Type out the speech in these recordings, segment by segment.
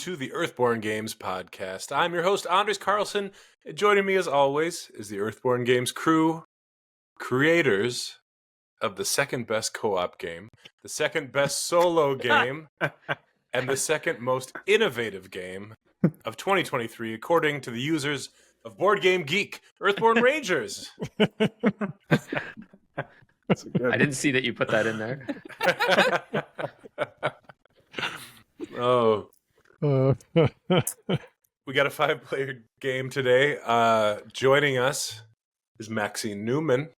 to the Earthborne Games podcast. I'm your host, Andres Carlson. Joining me, as always, is the Earthborne Games crew, creators of the second best co-op game, the second best solo game, and the second most innovative game of 2023, according to the users of Board Game Geek, Earthborne Rangers. I didn't see that you put that in there. Oh. We got a 5-player game today. Joining us is Maxine Newman.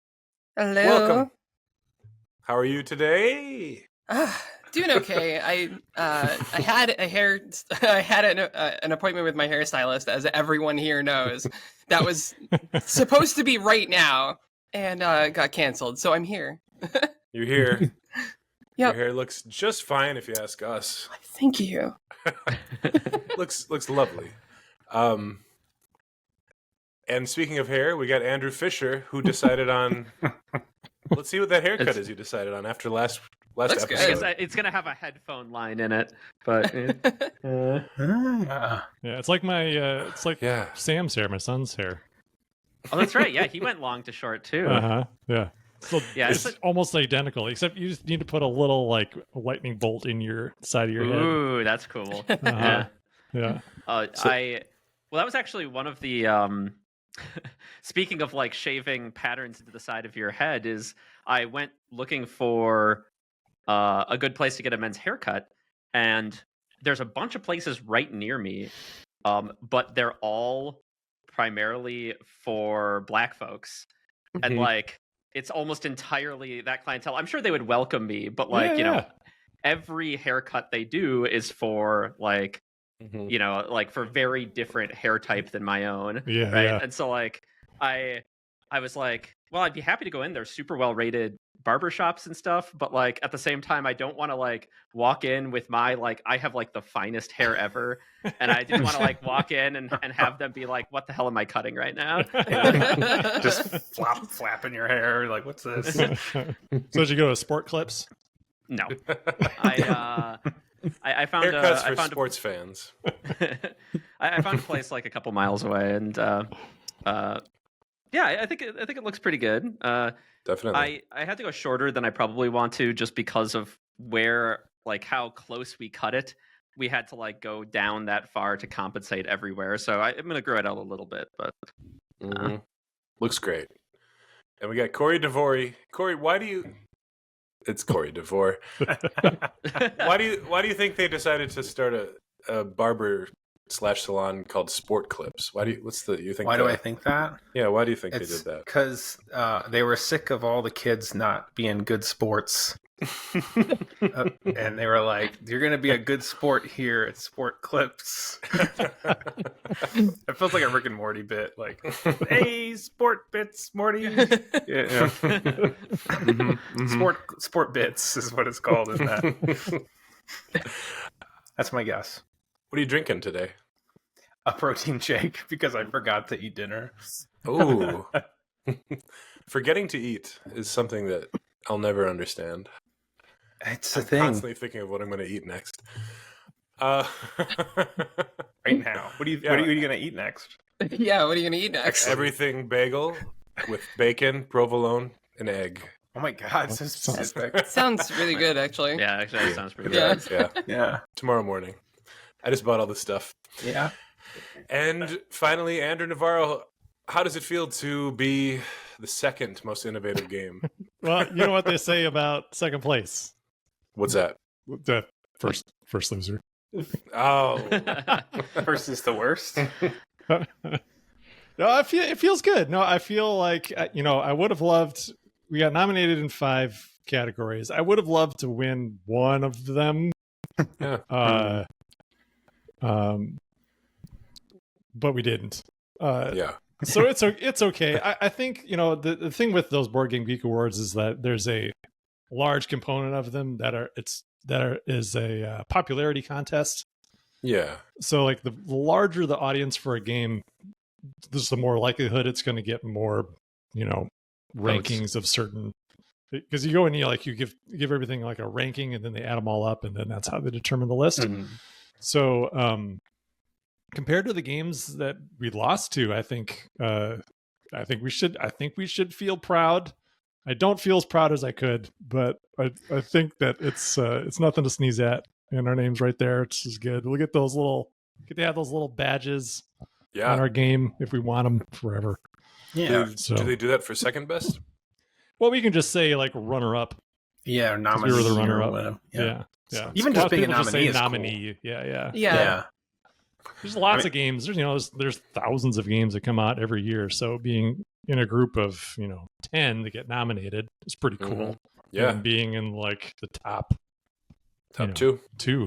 Hello. Welcome. How are you today? Doing okay. I had an appointment with my hairstylist, as everyone here knows. That was supposed to be right now, and got canceled. So I'm here. You're here. Yep. Your hair looks just fine, if you ask us. Thank you. looks lovely. And speaking of hair, we got Andrew Fisher, who decided on. Let's see what that haircut is you decided on after last episode. It's going to have a headphone line in it, but Yeah, it's like Sam's hair, my son's hair. Oh, that's right. Yeah, he went long to short too. Yeah. So Yeah, it's almost identical, except you just need to put a little lightning bolt in your side of your head. Ooh, that's cool. Yeah. Yeah. Well, that was actually one of the speaking of like shaving patterns into the side of your head, is I went looking for a good place to get a men's haircut, and there's a bunch of places right near me, but they're all primarily for black folks, and like it's almost entirely that clientele. I'm sure they would welcome me, but like you know, every haircut they do is for like you know, like for very different hair type than my own. Yeah. Right. Yeah. And so like I was like, well, I'd be happy to go in. They're super well rated barbershops and stuff, but like at the same time, I don't want to like walk in with my like I have like the finest hair ever, and I didn't want to like walk in and have them be like, what the hell am I cutting right now? Just flapping your hair like, what's this? So did you go to Sport Clips? No. I found Haircuts I for found sports fans. I found a place like a couple miles away, and yeah, I think it looks pretty good. Definitely. I had to go shorter than I probably want to, just because of where like how close we cut it. We had to like go down that far to compensate everywhere. So I'm gonna grow it out a little bit, but Looks great. And we got Corey DeVore. Corey, why do you? It's Corey DeVore. Why do you think they decided to start a barber / salon called Sport Clips? Why do I think that? Yeah, why do you think they did that? Because they were sick of all the kids not being good sports. And they were like, you're going to be a good sport here at Sport Clips. It feels like a Rick and Morty bit. Like, hey, sport bits, Morty. Yeah. Sport bits is what it's called in that. That's my guess. What are you drinking today? A protein shake, because I forgot to eat dinner. Ooh. Forgetting to eat is something that I'll never understand. It's a I'm thing. constantly thinking of what I'm going to eat next. Right now. What are you going to eat next? Yeah, what are you going to eat next? Everything bagel with bacon, provolone, and egg. Oh my god, so specific. Sounds really good, actually. yeah, actually that sounds pretty Yeah. good. Yeah. Tomorrow morning. I just bought all this stuff. Yeah. And finally, Andrew Navarro, how does it feel to be the second most innovative game? Well, you know what they say about second place. What's that? The first loser. Oh. First is the worst. No, it feels good. No, I feel like I would have loved. We got nominated in 5 categories. I would have loved to win one of them. Yeah. But we didn't. Yeah. So it's okay. I think the thing with those Board Game Geek Awards is that there's a large component of them that is a popularity contest. Yeah. So like the larger the audience for a game, there's the more likelihood it's going to get more, rankings of certain. Because you go and you give everything like a ranking, and then they add them all up, and then that's how they determine the list. Mm-hmm. So compared to the games that we lost to, I think we should feel proud. I don't feel as proud as I could, but I think that it's nothing to sneeze at, and our name's right there. It's just good. We'll get to have those little badges on our game if we want them forever. Yeah. Do they do that for second best? Well, we can just say like runner up. Yeah, or nominee. We were the runner or up. whatever. Yeah. Even just being a nominee is nominee. cool. Yeah. There's lots of games. There's thousands of games that come out every year. So being in a group of 10 that get nominated is pretty cool. Mm-hmm. Yeah, and being in like the top two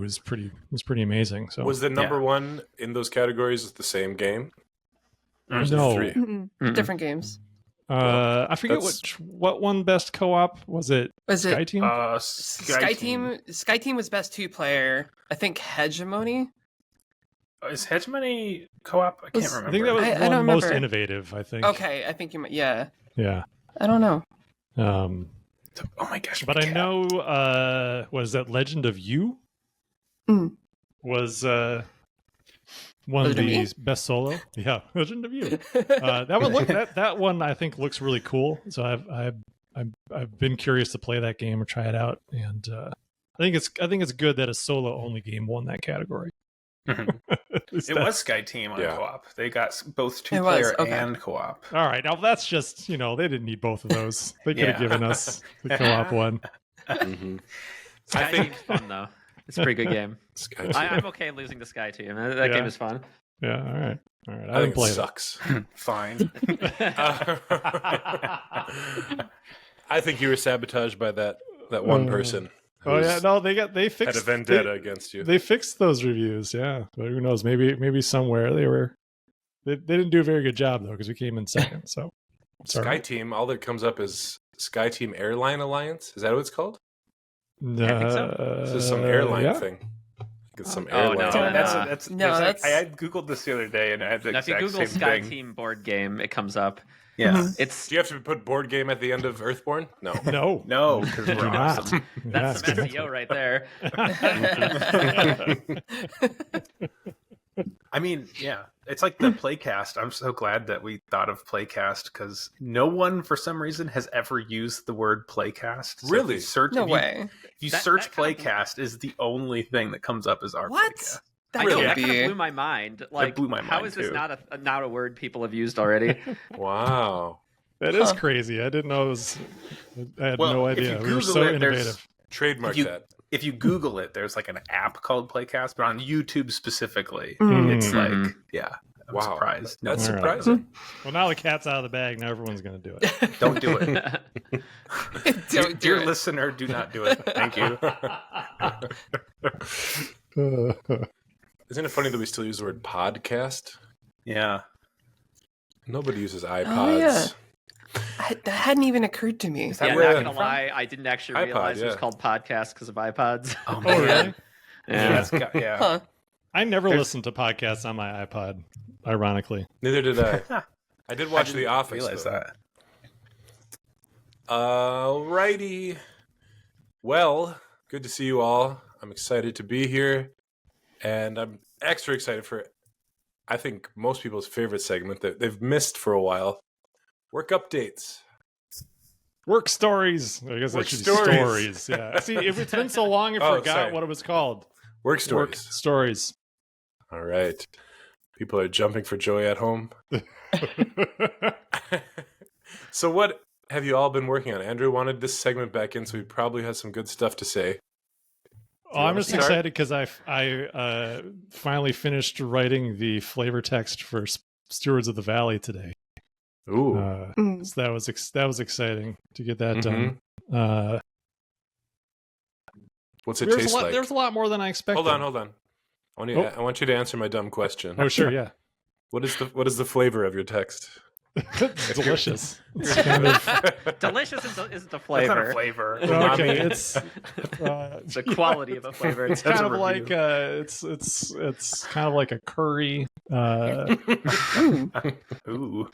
is pretty amazing. So was the number one in those categories the same game? Or was No. there 3? Different games. I forget what won best co-op. Was it Sky Team? Sky Team was best 2-player. I think Hegemony. Is Hegemony co-op? I can't remember. I think that was I don't most remember. innovative. I think. Okay, I think you might. Yeah. Yeah. I don't know. Oh my gosh! But I know. Was that Legend of You? Was one of the best solo? Yeah, Legend of You. That one I think looks really cool. So I've been curious to play that game or try it out, and I think it's good that a solo only game won that category. It was Sky Team on co-op. They got both 2-player and co-op. All right, now that's just they didn't need both of those. They could have given us the co-op one. Mm-hmm. Sky Team's fun though. It's a pretty good game. I'm okay losing to Sky Team. That game is fun. Yeah. All right. I didn't play it. Sucks. Fine. I think you were sabotaged by that one person. Oh yeah, no, they fixed had a vendetta against you. They fixed those reviews, yeah. But who knows? Maybe somewhere they didn't do a very good job though because we came in second. So Sky Team, all that comes up is Sky Team Airline Alliance. Is that what it's called? I think so. This is some airline thing. I think it's some airline. I googled this the other day and I had the exact same thing. If you Google Sky Team board game, it comes up. Yeah. Do you have to put board game at the end of Earthborne? No, because we're awesome. That's some SEO right there. I mean, yeah, it's like the Playcast. I'm so glad that we thought of Playcast because no one, for some reason, has ever used the word Playcast. So really? If you search Playcast, is the only thing that comes up as our Playcast. That kind of blew my mind. Like, how is this not a word people have used already? Wow. That is crazy. I didn't know it was... I had no idea. We were so innovative. Trademark that. If you Google it, there's like an app called Playcast, but on YouTube specifically, it's like, I'm surprised. That's surprising. Well, now the cat's out of the bag. Now everyone's going to do it. Don't do it. Dear listener, do not do it. Thank you. Isn't it funny that we still use the word podcast? Yeah. Nobody uses iPods. Oh, yeah. That hadn't even occurred to me. Not gonna lie, I didn't actually realize it was called podcast because of iPods. Oh, man. Really? Yeah. Huh. I never listened to podcasts on my iPod, ironically. Neither did I. I did watch The Office. Realize that. Alrighty. Well, good to see you all. I'm excited to be here. And I'm extra excited for, I think, most people's favorite segment that they've missed for a while. Work updates. Work stories. I guess Work that should stories. be stories. Yeah. See, if it's been so long, I forgot what it was called. Work stories. Work stories. All right. People are jumping for joy at home. So what have you all been working on? Andrew wanted this segment back in, so he probably has some good stuff to say. Oh, I'm just excited because I finally finished writing the flavor text for Stewards of the Valley today. Ooh, so that was exciting to get that done. What's it taste like? There's a lot more than I expected. Hold on. I want you to answer my dumb question. Oh, sure, yeah. What is the flavor of your text? Delicious. It's delicious isn't the flavor. It's not a flavor. Okay, it's the quality of a flavor. It's kind of like it's kind of like a curry. Ooh,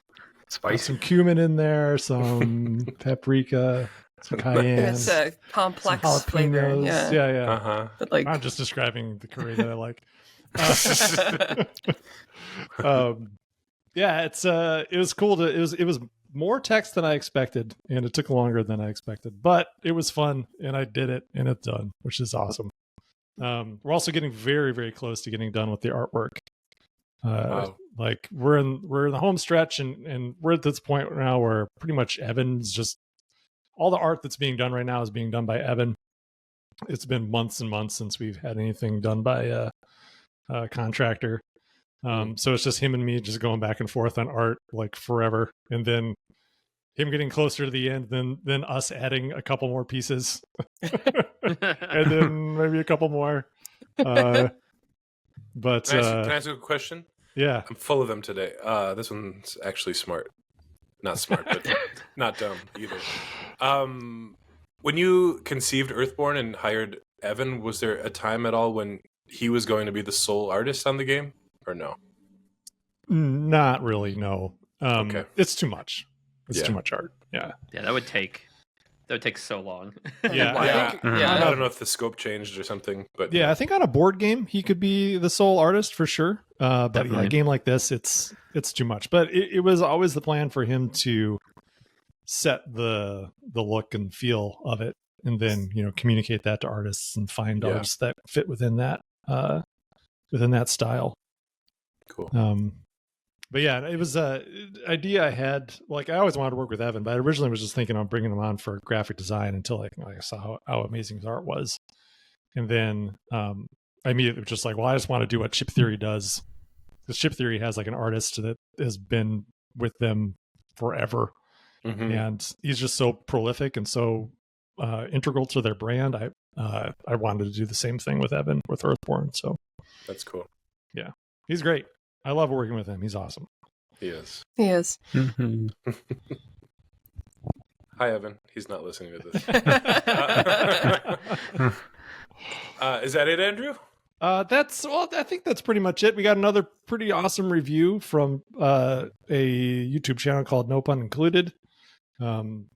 spicy. Some cumin in there, some paprika, some cayenne. It's a complex flavor. Yeah. Yeah. Uh-huh. But like, I'm just describing the curry that I like. Yeah, it was cool to it was more text than I expected, and it took longer than I expected, but it was fun, and I did it, and it's done, which is awesome. We're also getting very, very close to getting done with the artwork. Wow. Like we're in the home stretch, and we're at this point now where pretty much Evan's just all the art that's being done right now is being done by Evan. It's been months and months since we've had anything done by a contractor. So it's just him and me just going back and forth on art like forever, and then him getting closer to the end, then us adding a couple more pieces, and then maybe a couple more. But Can I ask you a question? Yeah, I'm full of them today. This one's actually smart. Not smart, but not dumb either. When you conceived Earthborne and hired Evan, was there a time at all when he was going to be the sole artist on the game, or no? not really. No. Okay. It's too much. It's Yeah. too much art. Yeah. Yeah, that would take so long. Yeah. I think- I don't know if the scope changed or something, but Yeah, I think on a board game he could be the sole artist for sure. But yeah, Definitely. a game like this, it's too much. But it was always the plan for him to set the look and feel of it, and then communicate that to artists and find Yeah. artists that fit within that style. cool. But yeah, it was a idea I had. Like I always wanted to work with Evan, but I originally was just thinking on bringing him on for graphic design until I saw how amazing his art was, and then I immediately was just like, well, I just want to do what Chip Theory does. Because Chip Theory has like an artist that has been with them forever, Mhm. and he's just so prolific and so integral to their brand. I wanted to do the same thing with Evan with Earthborne. So That's cool. he's great. I love working with him. He's awesome. He is. He is. Hi, Evan. He's not listening to this. Is that it, Andrew? I think that's pretty much it. We got another pretty awesome review from a YouTube channel called No Pun Included. Efka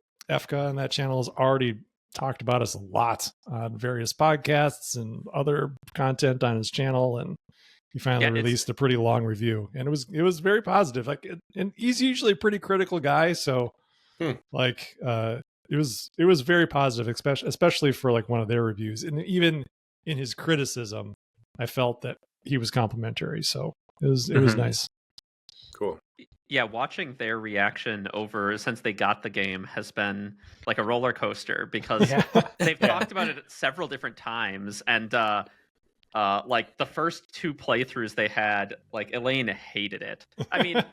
and that channel has already talked about us a lot on various podcasts and other content on his channel, and he finally released a pretty long review, and it was very positive. And he's usually a pretty critical guy, so it was very positive, especially for like one of their reviews, and even in his criticism, I felt that he was complimentary, so it was nice. Cool. Yeah, watching their reaction over since they got the game has been like a roller coaster because they've talked about it several different times, and like the first 2 playthroughs they had, like Elaine hated it. I mean,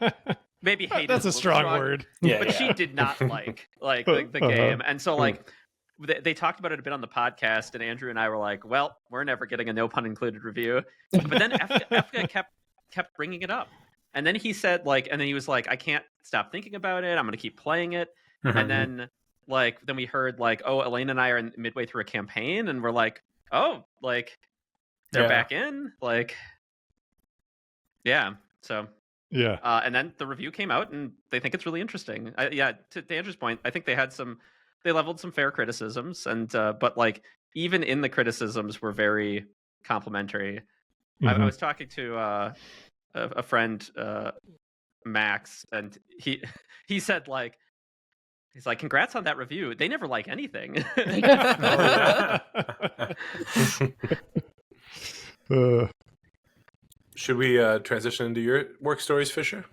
maybe hated. That's a strong word. but she did not like the game, and so like they talked about it a bit on the podcast, and Andrew and I were like, "Well, we're never getting a no pun included review." But then Efka kept bringing it up, and then he said and then he was like, "I can't stop thinking about it. I'm going to keep playing it." And then then we heard oh, Elaine and I are midway through a campaign, and we're like, "Oh, they're back in." So Yeah. and then the review came out, and they think it's really interesting. To Andrew's point, I think they leveled some fair criticisms, and but even in the criticisms were very complimentary. I was talking to a friend, Max, and he said he's like, "Congrats on that review. They never like anything." Should we transition into your work stories, Fisher?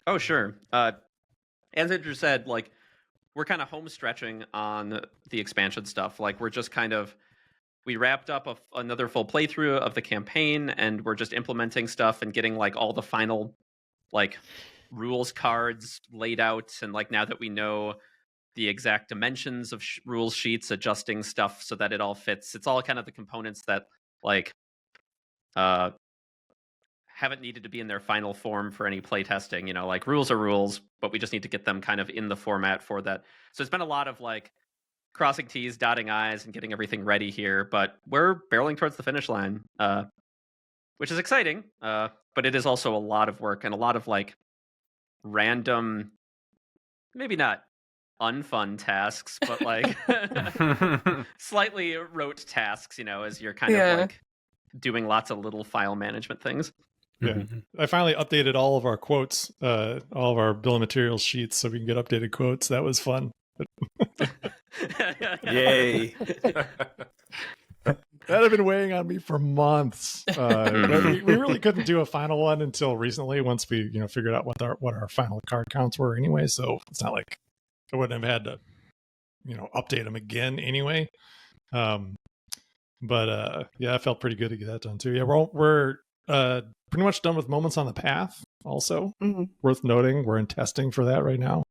Oh, sure. As Andrew said, we're kind of home stretching on the expansion stuff. We're just we wrapped up another full playthrough of the campaign, and we're just implementing stuff and getting all the final rules cards laid out. And now that we know the exact dimensions of rules sheets, adjusting stuff so that it all fits. It's all kind of the components that haven't needed to be in their final form for any playtesting. Rules are rules, but we just need to get them kind of in the format for that. So it's been a lot of crossing T's, dotting I's, and getting everything ready here. But we're barreling towards the finish line, which is exciting. But it is also a lot of work and a lot of random, maybe not unfun tasks, but slightly rote tasks, as you're kind of doing lots of little file management things. Yeah. Mhm. I finally updated all of our quotes, all of our bill of materials sheets, so we can get updated quotes. That was fun. Yay. That had been weighing on me for months. But we really couldn't do a final one until recently, once we figured out what our final card counts were anyway. So it's not like I wouldn't have had to update them again anyway. But yeah, I felt pretty good to get that done too. Yeah, we're pretty much done with Moments on the Path. Also, worth noting, we're in testing for that right now.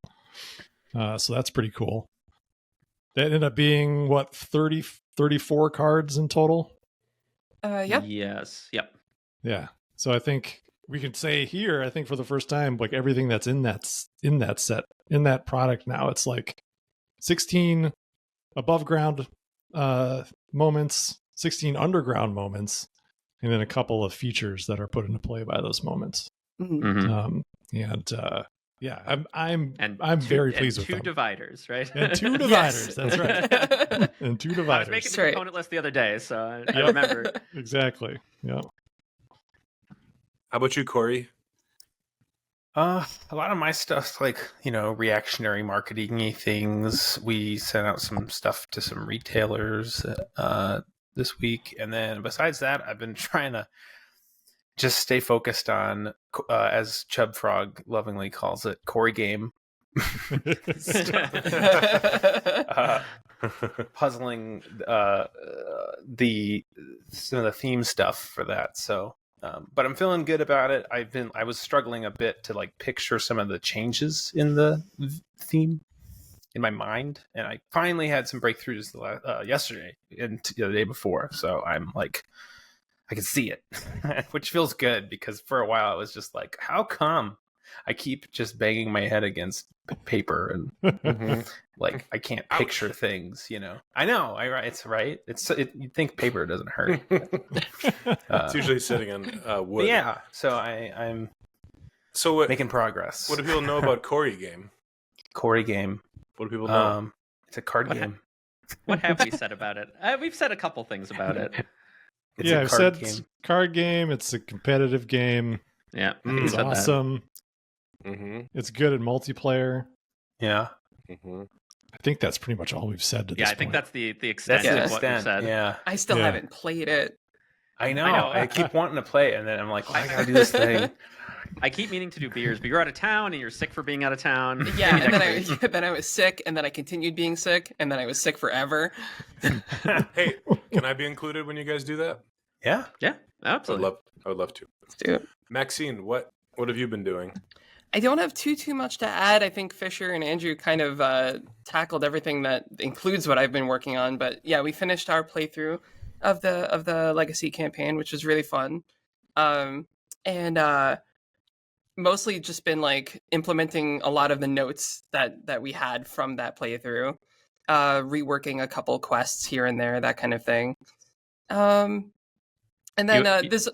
So that's pretty cool. That ended up being what 34 cards in total. Yep. Yes. Yep. Yeah. So I think we can say here, I think for the first time, like everything that's in that set, in that product now, it's like 16 above ground moments, 16 underground moments, and then a couple of features that are put into play by those moments. Mhm. Yeah, I'm very pleased with two them. dividers, right? And two Yes. dividers, that's right. And two I was dividers. making the Right. component list the other day, so I Yep. remember. Exactly. Yeah. How about you, Corey? A lot of my stuff's like, reactionary marketing-y things. We sent out some stuff to some retailers this week. And then besides that, I've been trying to just stay focused on, as Chub Frog lovingly calls it, Corey game. Puzzling some of the theme stuff for that. So, but I'm feeling good about it. I was struggling a bit to like picture some of the changes in the theme in my mind, and I finally had some breakthroughs yesterday and the day before. So I'm like, I can see it, which feels good, because for a while I was just like, how come I keep just banging my head against paper and like I can't picture things, I know, it's right. You'd think paper doesn't hurt. It's usually sitting on wood. Yeah, so I'm So making progress. what do people know about Corey game? Corey game? What do people know? It's a card What game. What have we said about it? We've said a couple things about it. It's Yeah, a I've card said game. it's a card game. It's a competitive game. Yeah, I think we It's said that. awesome. Mm-hmm. It's good at multiplayer. Yeah, Mm-hmm. I think that's pretty much all we've said to this Yeah, I point. think that's the extent that's the of what we extent. said. Yeah, I still Yeah. haven't played it. I know. know. I keep wanting to play it, and then I'm like, I gotta do this thing. I keep meaning to do beers, but you're out of town and you're sick for being out of town. Yeah, Maybe and next week. then I was sick, and then I continued being sick, and then I was sick forever. Hey, can I be included when you guys do that? Yeah. Yeah, absolutely. I would love to. Let's do it. Maxine, what have you been doing? I don't have too much to add. I think Fisher and Andrew kind of tackled everything that includes what I've been working on. But yeah, we finished our playthrough of the Legacy campaign, which was really fun, and mostly just been like implementing a lot of the notes that we had from that playthrough, reworking a couple quests here and there, that kind of thing. And then this.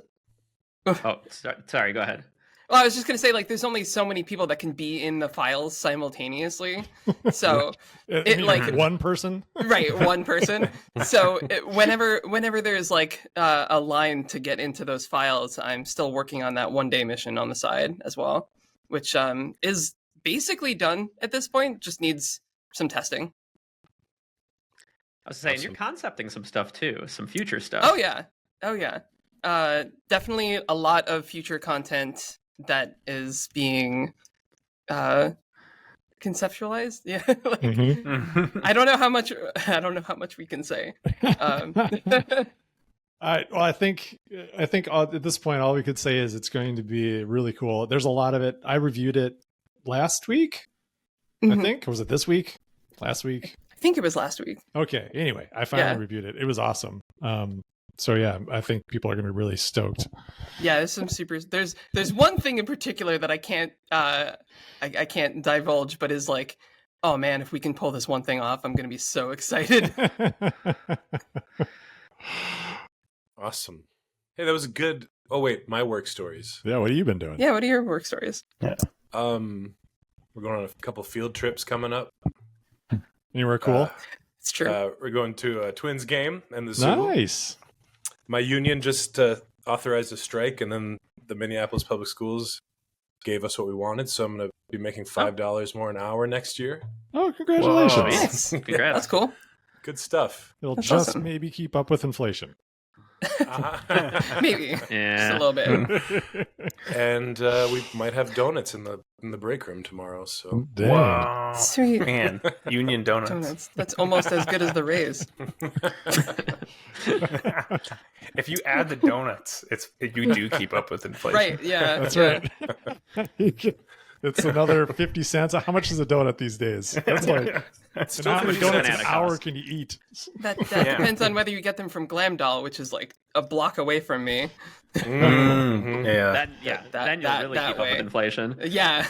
Oh, sorry. Go ahead. Well, I was just going to say, like, there's only so many people that can be in the files simultaneously. So, it like one person. right, one person. So, whenever there's like a line to get into those files, I'm still working on that 1-day mission on the side as well, which is basically done at this point. Just needs some testing. I was saying you're concepting some stuff too, some future stuff. Oh yeah. Definitely a lot of future content that is being conceptualized. Yeah, like, Mhm. I don't know how much we can say. I think at this point all we could say is it's going to be really cool. There's a lot of it. I reviewed it last week. I Mhm. think, or was it this week? Last week. I think it was last week. Okay. Anyway, I finally Yeah. reviewed it. It was awesome. So yeah, I think people are going to be really stoked. Yeah, there's some super. There's one thing in particular that I can't I can't divulge, but is like, oh man, if we can pull this one thing off, I'm going to be so excited. Awesome. Hey, that was good. Oh wait, my work stories. Yeah, what have you been doing? Yeah, what are your work stories? We're going on a couple field trips coming up. Anywhere cool? It's true. We're going to a Twins game and the zoo. Nice. My union just authorized a strike, and then the Minneapolis Public Schools gave us what we wanted. So I'm going to be making $5 more an hour next year. Oh, congratulations! Whoa. Nice. Congrats. That's cool. Good stuff. It'll That's just awesome. maybe keep up with inflation. Maybe. Just a Yeah. little bit. And we might have donuts in the break room tomorrow. So Dang. Wow. Sweet. Man, Union Donuts. Donuts. That's almost as good as the raise. If you add the donuts, you do keep up with inflation. Right, yeah. That's yeah. right. It's another 50 cents. How much is a donut these days? That's like, still how many 50 donuts cents. an hour can you eat? That Yeah. depends on whether you get them from Glam Doll, which is like a block away from me. Mhm. Yeah. Then you'll really that keep up way. with inflation. Yeah.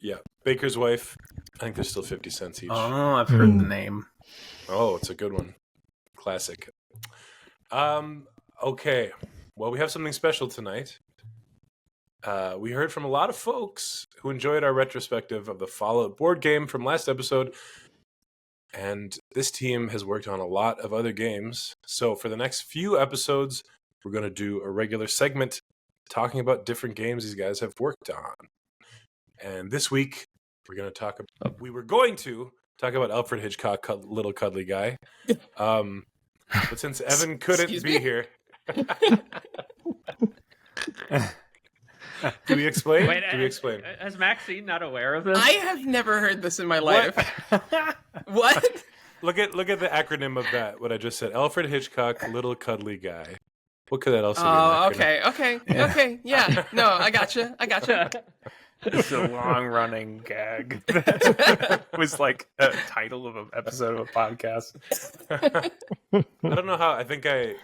Yeah, Baker's Wife. I think there's still 50 cents each. Oh, I've heard the name. Oh, it's a good one. Classic. Okay. Well, we have something special tonight. We heard from a lot of folks who enjoyed our retrospective of the Fallout board game from last episode. And this team has worked on a lot of other games. So for the next few episodes, we're going to do a regular segment talking about different games these guys have worked on. And this week, we were going to talk about Alfred Hitchcock, Little Cuddly Guy. But since Evan couldn't Excuse be me? here, do we explain? Do we explain? Is Maxine not aware of this? I have never heard this in my life. What? Look at the acronym of that. What I just said: Alfred Hitchcock, Little Cuddly Guy. What could that also be? Oh, an acronym? okay. Yeah. No, I gotcha. It's a long-running gag. That was like a title of an episode of a podcast. I don't know how. I think I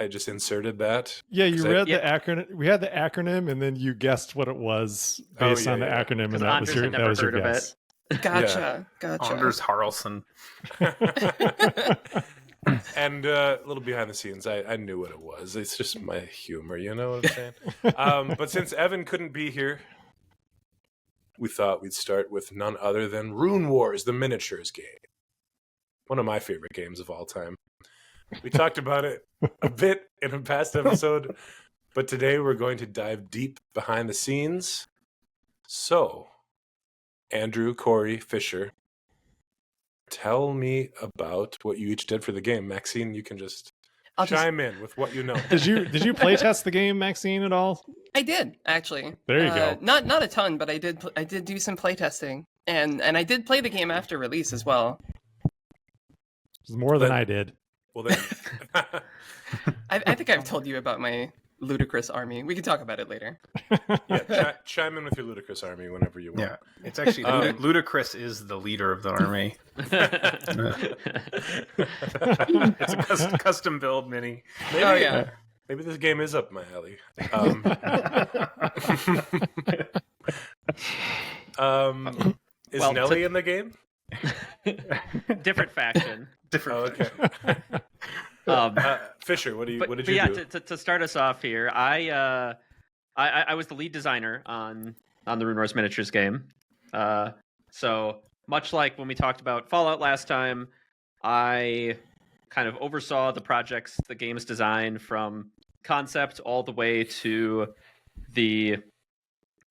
just inserted that. Yeah, you 'Cause read the acronym. We had the acronym, and then you guessed what it was based on the acronym, and 'Cause that was Anders your had never your heard of it. guess. Gotcha. Anders Harrelson. And a little behind the scenes, I knew what it was. It's just my humor, you know what I'm saying? But since Evan couldn't be here, we thought we'd start with none other than Runewars, the Miniatures Game. One of my favorite games of all time. We talked about it a bit in a past episode, but today we're going to dive deep behind the scenes. So, Andrew, Corey, Fisher, tell me about what you each did for the game. Maxine, you can just chime in with what you know. Did you play test the game, Maxine, at all? I did actually. There you go. Not a ton, but I did do some playtesting, and I did play the game after release as well. It was more than I did. Well, then, I think I've told you about my ludicrous army. We can talk about it later. yeah, chime in with your ludicrous army whenever you want. Yeah, it's actually Ludacris is the leader of the army. It's a custom build mini. Maybe, Oh yeah. Maybe this game is up my alley. Is Well, Nelly in the game? Different faction. Different. Oh, okay. Fisher, what did you yeah, do? to start us off here, I was the lead designer on the Runewars Miniatures Game. So much like when we talked about Fallout last time, I kind of oversaw the game's design from concept all the way to the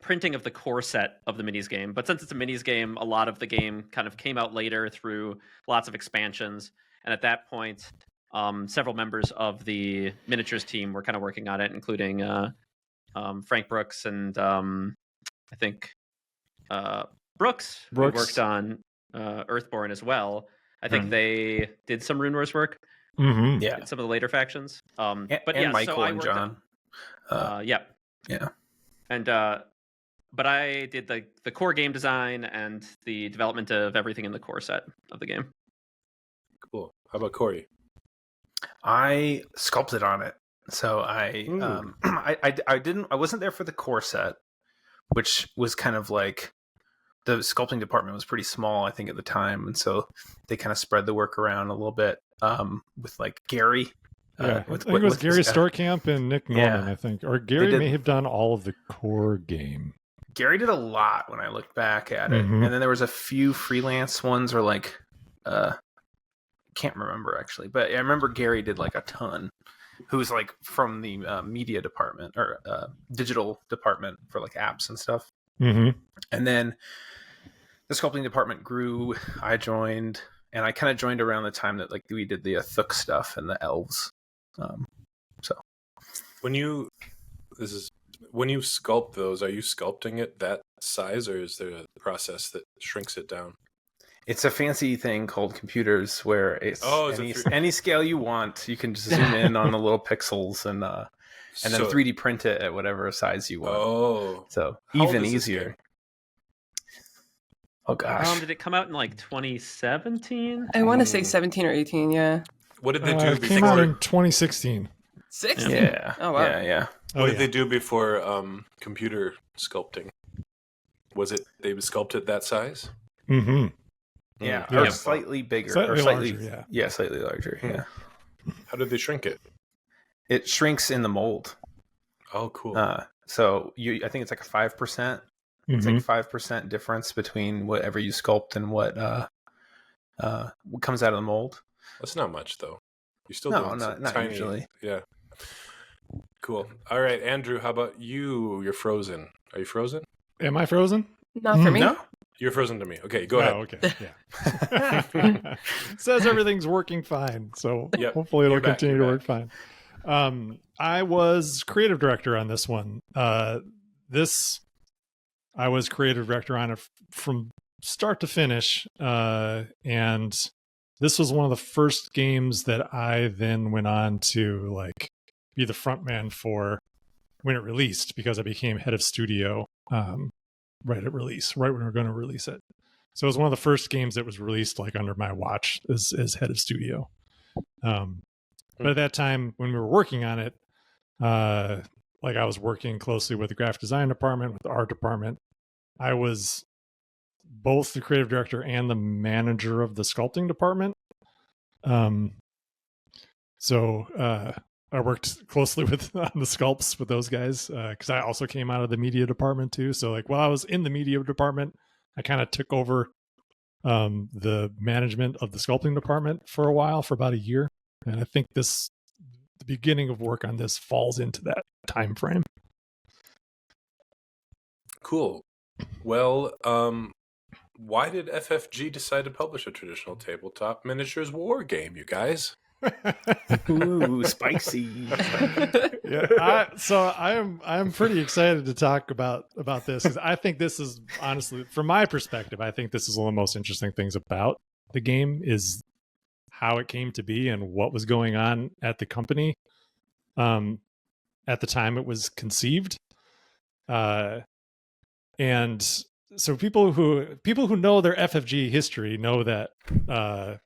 printing of the core set of the minis game. But since it's a minis game, a lot of the game kind of came out later through lots of expansions. And at that point, several members of the miniatures team were kind of working on it, including Frank Brooks and I think Brooks, who worked on Earthborne as well. I think they did some Runewars work. Mm-hmm. Yeah, in some of the later factions. and yeah, Michael so I and worked John. yeah. And but I did the core game design and the development of everything in the core set of the game. Cool. How about Corey? I sculpted on it, so I wasn't there for the core set, which was kind of like the sculpting department was pretty small, I think, at the time, and so they kind of spread the work around a little bit with like Gary. Yeah, I think it was Gary Storkamp and Nick Norman, I think. Or Gary may have done all of the core game. Gary did a lot when I looked back at it. Mhm. And then there was a few freelance ones or like can't remember actually, but I remember Gary did like a ton. Who's like from the media department or digital department for like apps and stuff. Mm-hmm. And then the sculpting department grew. I joined, and I kind of joined around the time that like we did the Thuk stuff and the elves. When you sculpt those, are you sculpting it that size, or is there a process that shrinks it down? It's a fancy thing called computers where it's is any scale you want. You can just zoom in on the little pixels and then 3D print it at whatever size you want. Oh, so how even old is this easier. game? Oh gosh, Did it come out in like 2017? I want to say 17 or 18. Yeah. What did they do It came out in before? 2016. 16. yeah, Oh, wow. yeah. What did they do before computer sculpting? Was it they sculpted that size? Mm-hmm. Yeah, Mm. or Yeah. slightly bigger, Slightly or slightly larger, yeah. slightly larger. Hmm. Yeah, How did they shrink it? it shrinks in the mold. Oh, cool. So I think it's like a 5%. It's like 5% difference between whatever you sculpt and what comes out of the mold. That's not much, though. You're still No, doing not tiny, usually. Yeah. Cool. All right, Andrew. How about you? You're frozen. Are you frozen? Am I frozen? Not for me. No. You're frozen to me. Okay, go ahead. Oh, okay. Yeah. Says everything's working fine, so Yep, hopefully it'll you're back, continue to you're work fine. I was creative director on this one. I was creative director on it from start to finish, and this was one of the first games that I then went on to like be the front man for when it released, because I became head of studio right at release, right when we were going to release it. So it was one of the first games that was released like under my watch as head of studio. But at that time when we were working on it, like I was working closely with the graphic design department, with the art department. I was both the creative director and the manager of the sculpting department. So I worked closely with on the sculpts with those guys because I also came out of the media department too. So like while I was in the media department, I kind of took over the management of the sculpting department for a while, for about a year. And I think the beginning of work on this falls into that time frame. Cool. Well, why did FFG decide to publish a traditional tabletop miniatures war game, you guys? Ooh, spicy. Yeah, I'm pretty excited to talk about this, because I think this is, honestly, from my perspective, I think this is one of the most interesting things about the game is how it came to be and what was going on at the company at the time it was conceived. And so people who know their FFG history know that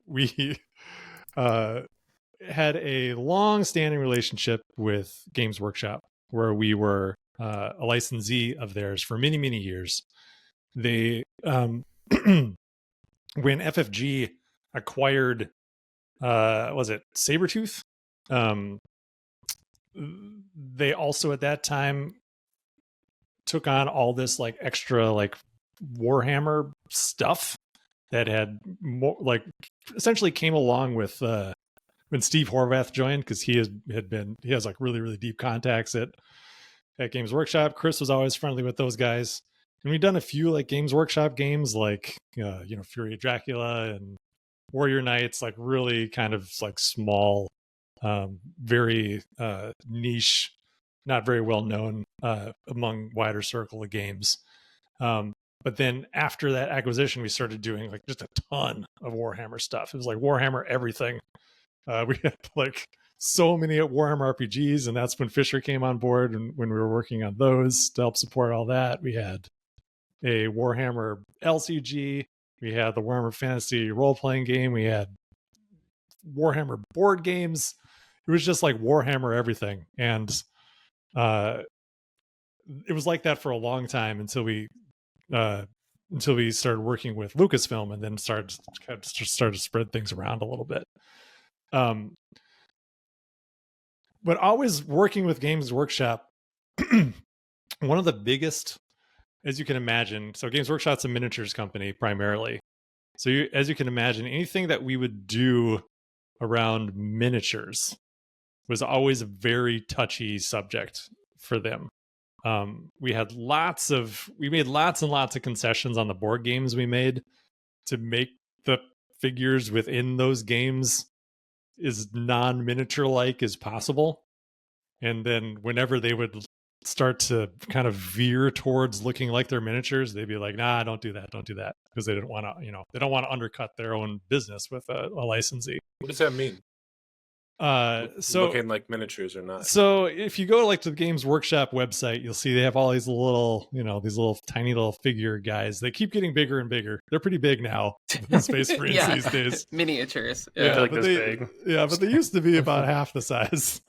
we had a long-standing relationship with Games Workshop, where we were a licensee of theirs for many, many years. They when FFG acquired was it Sabretooth, they also at that time took on all this like extra like Warhammer stuff that had more like essentially came along with when Steve Horvath joined, because he has like really, really deep contacts at Games Workshop. Chris was always friendly with those guys, and we've done a few like Games Workshop games like Fury of Dracula and Warrior Knights, like really kind of like small, very niche, not very well known among wider circle of games. But then after that acquisition, we started doing like just a ton of Warhammer stuff. It was like Warhammer everything. We had like so many Warhammer RPGs, and that's when Fisher came on board. And when we were working on those to help support all that, we had a Warhammer LCG. We had the Warhammer Fantasy role-playing game. We had Warhammer board games. It was just like Warhammer everything. And it was like that for a long time until we started working with Lucasfilm, and then started to spread things around a little bit. But always working with Games Workshop, one of the biggest, as you can imagine, so Games Workshop's a miniatures company primarily. So as you can imagine, anything that we would do around miniatures was always a very touchy subject for them. We made lots and lots of concessions on the board games we made to make the figures within those games as non-miniature like as possible. And then whenever they would start to kind of veer towards looking like they're miniatures, they'd be like, nah, don't do that, because they didn't want to, they don't want to undercut their own business with a licensee. What does that mean? So looking like miniatures or not? So if you go to the Games Workshop website, you'll see they have all these little, these little tiny little figure guys. They keep getting bigger and bigger. They're pretty big now in Space Marines these days. Miniatures. Yeah, like but this big. Yeah, but they used to be about half the size.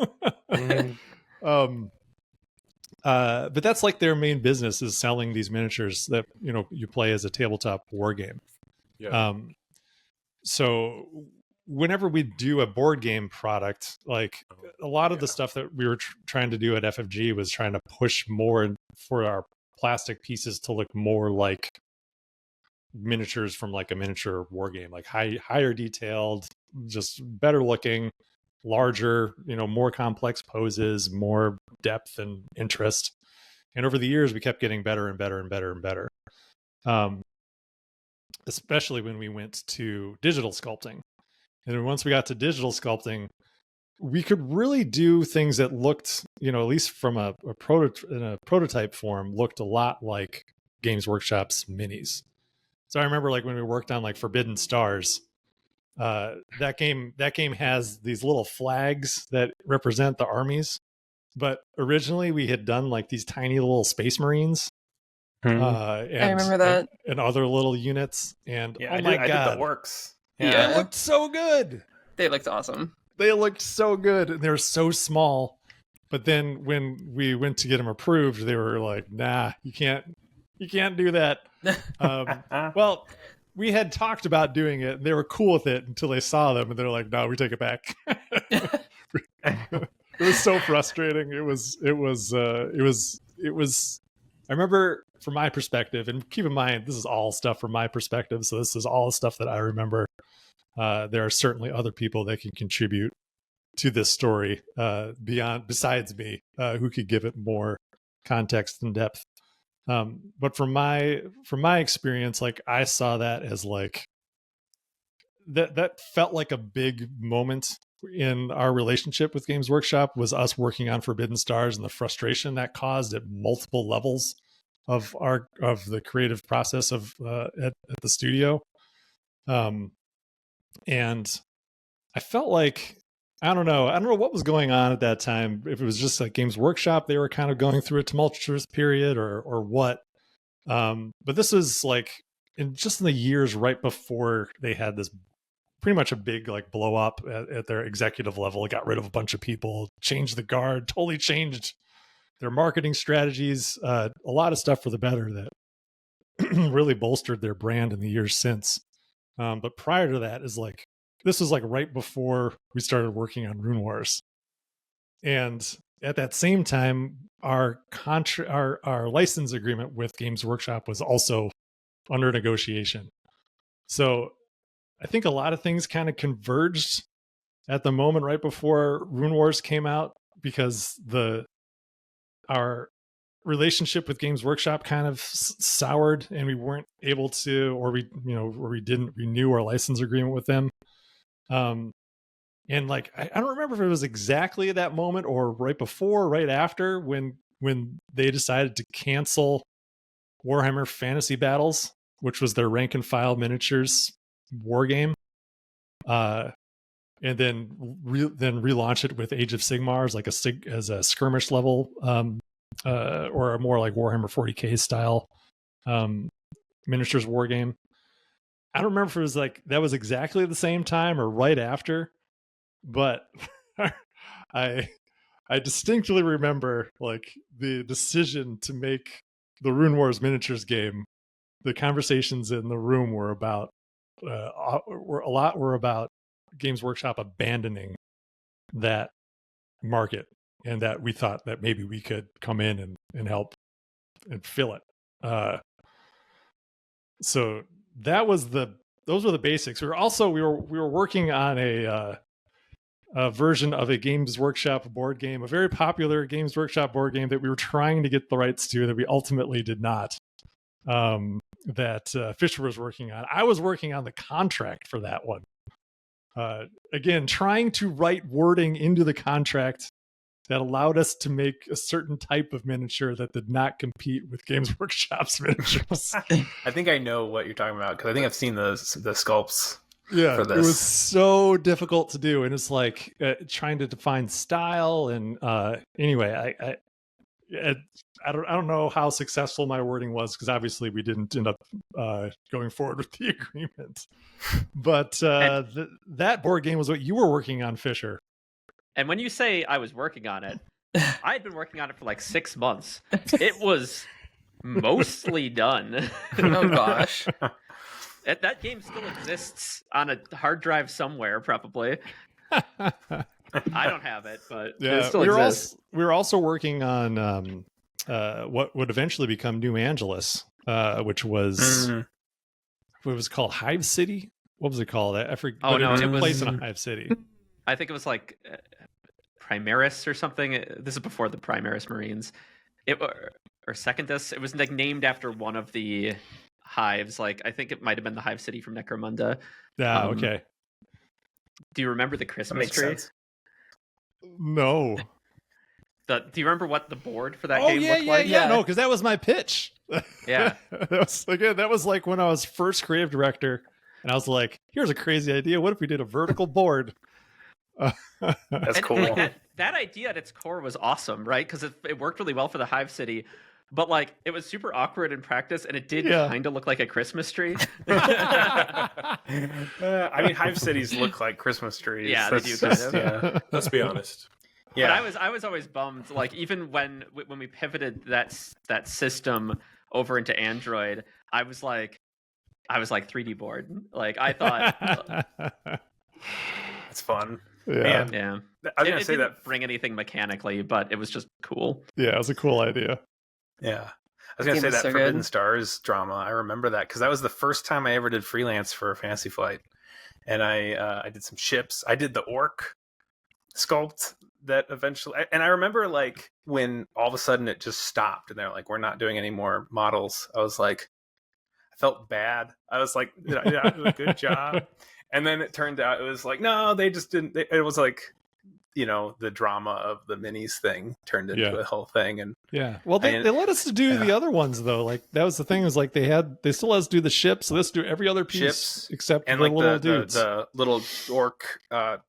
But that's like their main business, is selling these miniatures that you play as a tabletop war game. Yeah. So whenever we do a board game product, like a lot of the stuff that we were trying to do at FFG was trying to push more for our plastic pieces to look more like miniatures from like a miniature war game, like higher detailed, just better looking, larger, more complex poses, more depth and interest. And over the years, we kept getting better and better and better and better. Especially when we went to digital sculpting. And then once we got to digital sculpting, we could really do things that looked, at least from a prototype form, looked a lot like Games Workshop's minis. So I remember like when we worked on like Forbidden Stars, that game has these little flags that represent the armies. But originally we had done like these tiny little Space Marines. And, I remember that. And other little units. And Yeah, oh my God. I did the works. Yeah. They looked so good. They looked awesome. They looked so good. And they were so small. But then when we went to get them approved, they were like, nah, you can't do that. Well, we had talked about doing it, and they were cool with it until they saw them, and they're like, no, we take it back. It was so frustrating. It was I remember from my perspective, and keep in mind, this is all stuff from my perspective. So this is all stuff that I remember. There are certainly other people that can contribute to this story besides me, who could give it more context and depth. But from my experience, like I saw that as like that felt like a big moment in our relationship with Games Workshop, was us working on Forbidden Stars and the frustration that caused at multiple levels of the creative process of at the studio. And I felt like, I don't know what was going on at that time. If it was just like Games Workshop, they were kind of going through a tumultuous period or what. But this was like in the years right before they had this pretty much a big like blow up at their executive level. It got rid of a bunch of people, changed the guard, totally changed their marketing strategies, a lot of stuff for the better that really bolstered their brand in the years since. But prior to that this was like right before we started working on Runewars. And at that same time, our license agreement with Games Workshop was also under negotiation. So I think a lot of things kind of converged at the moment right before Runewars came out, because our relationship with Games Workshop kind of soured, and we weren't able to, or we didn't renew our license agreement with them. And like I don't remember if it was exactly at that moment or right before, or right after, when they decided to cancel Warhammer Fantasy Battles, which was their rank and file miniatures war game, and then relaunch it with Age of Sigmar as a skirmish level, or a more like Warhammer 40k style miniatures war game. I don't remember if it was like that was exactly the same time or right after, but I distinctly remember like the decision to make the Runewars Miniatures game. The conversations in the room were about Games Workshop abandoning that market, and that we thought that maybe we could come in and help and fill it. So those were the basics. We were working on version of a Games Workshop board game, a very popular Games Workshop board game that we were trying to get the rights to that we ultimately did not. That Fisher was working on. I was working on the contract for that one. Again, trying to write wording into the contract that allowed us to make a certain type of miniature that did not compete with Games Workshop's miniatures. I think I know what you're talking about because I think I've seen the sculpts. Yeah, for this. It was so difficult to do, and it's like trying to define style. And anyway, I don't know how successful my wording was because obviously we didn't end up going forward with the agreement. But that board game was what you were working on, Fisher. And when you say I was working on it, I had been working on it for like 6 months. It was mostly done. Oh gosh. That game still exists on a hard drive somewhere, probably. I don't have it, but it still exists. We were also working on what would eventually become New Angeles, which was what was it called, Hive City? What was it called? I forget. Oh, no, it took was place in a Hive City. I think it was like Primaris or something. This is before the Primaris Marines. Or Secondus. It was like named after one of the hives. Like I think it might have been the Hive City from Necromunda. Yeah, okay. Do you remember the Christmas tree? Sense. No. Do you remember what the board for that game looked like? Yeah, no, because that was my pitch. Yeah. that was like when I was first creative director, and I was like, here's a crazy idea. What if we did a vertical board? That's cool. Like that idea at its core was awesome, right? Because it worked really well for the Hive City. But like it was super awkward in practice, and it did kind of look like a Christmas tree. I mean, Hive Cities look like Christmas trees. Yeah, they do kind of. Yeah. Let's be honest. Yeah, but I was always bummed. Like even when we pivoted that system over into Android, I was like 3D bored. Like I thought It's fun. Yeah. Man, yeah. I was gonna It say didn't that. bring anything mechanically, but it was just cool. Yeah, it was a cool idea. Yeah. I was going to say that Forbidden Stars drama. I remember that because that was the first time I ever did freelance for Fantasy Flight. And I did some ships. I did the orc sculpt that eventually. And I remember like when all of a sudden it just stopped and they're like, we're not doing any more models. I was like, I felt bad. I was like, did I do a good job? And then it turned out it was like, no, they just didn't. It was like, the drama of the minis thing turned into a whole thing. And well, they let us do the other ones though. Like that was the thing, was like they still let us do the ships. So let's do every other piece ships, except and the like little dudes. the little orc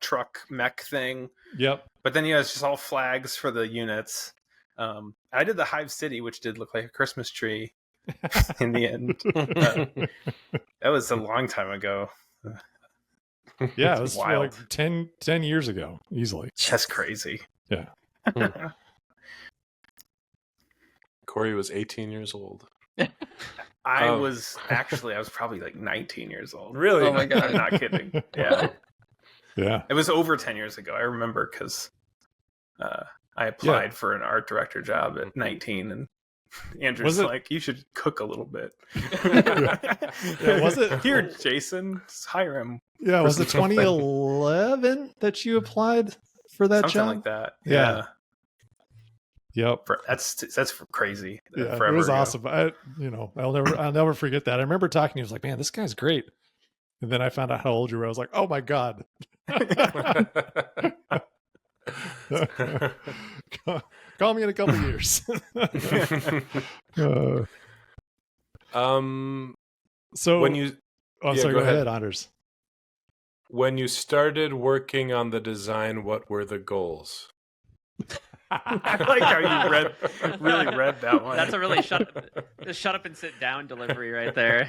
truck mech thing. Yep. But then it's just all flags for the units. I did the Hive City, which did look like a Christmas tree in the end. That was a long time ago. Yeah, it was wild. like 10 years ago, easily. That's crazy. Yeah. Corey was 18 years old. I was probably like 19 years old. Really? Oh my God. I'm not kidding. Yeah. Yeah. It was over 10 years ago. I remember because I applied for an art director job at 19, and Andrew's like, you should cook a little bit. Was it here, Jason? Just hire him. Yeah, was it 2011 that you applied for that Something job? like that. Yeah. Yep. That's crazy. Yeah, Forever it was ago. awesome. I'll never forget that. I remember talking to you. I was like, man, this guy's great. And then I found out how old you were. I was like, oh my God. Call me in a couple of years. So when you sorry, go ahead, Anders. When you started working on the design, what were the goals? I like how you really read that one. That's a really shut up and sit down delivery right there.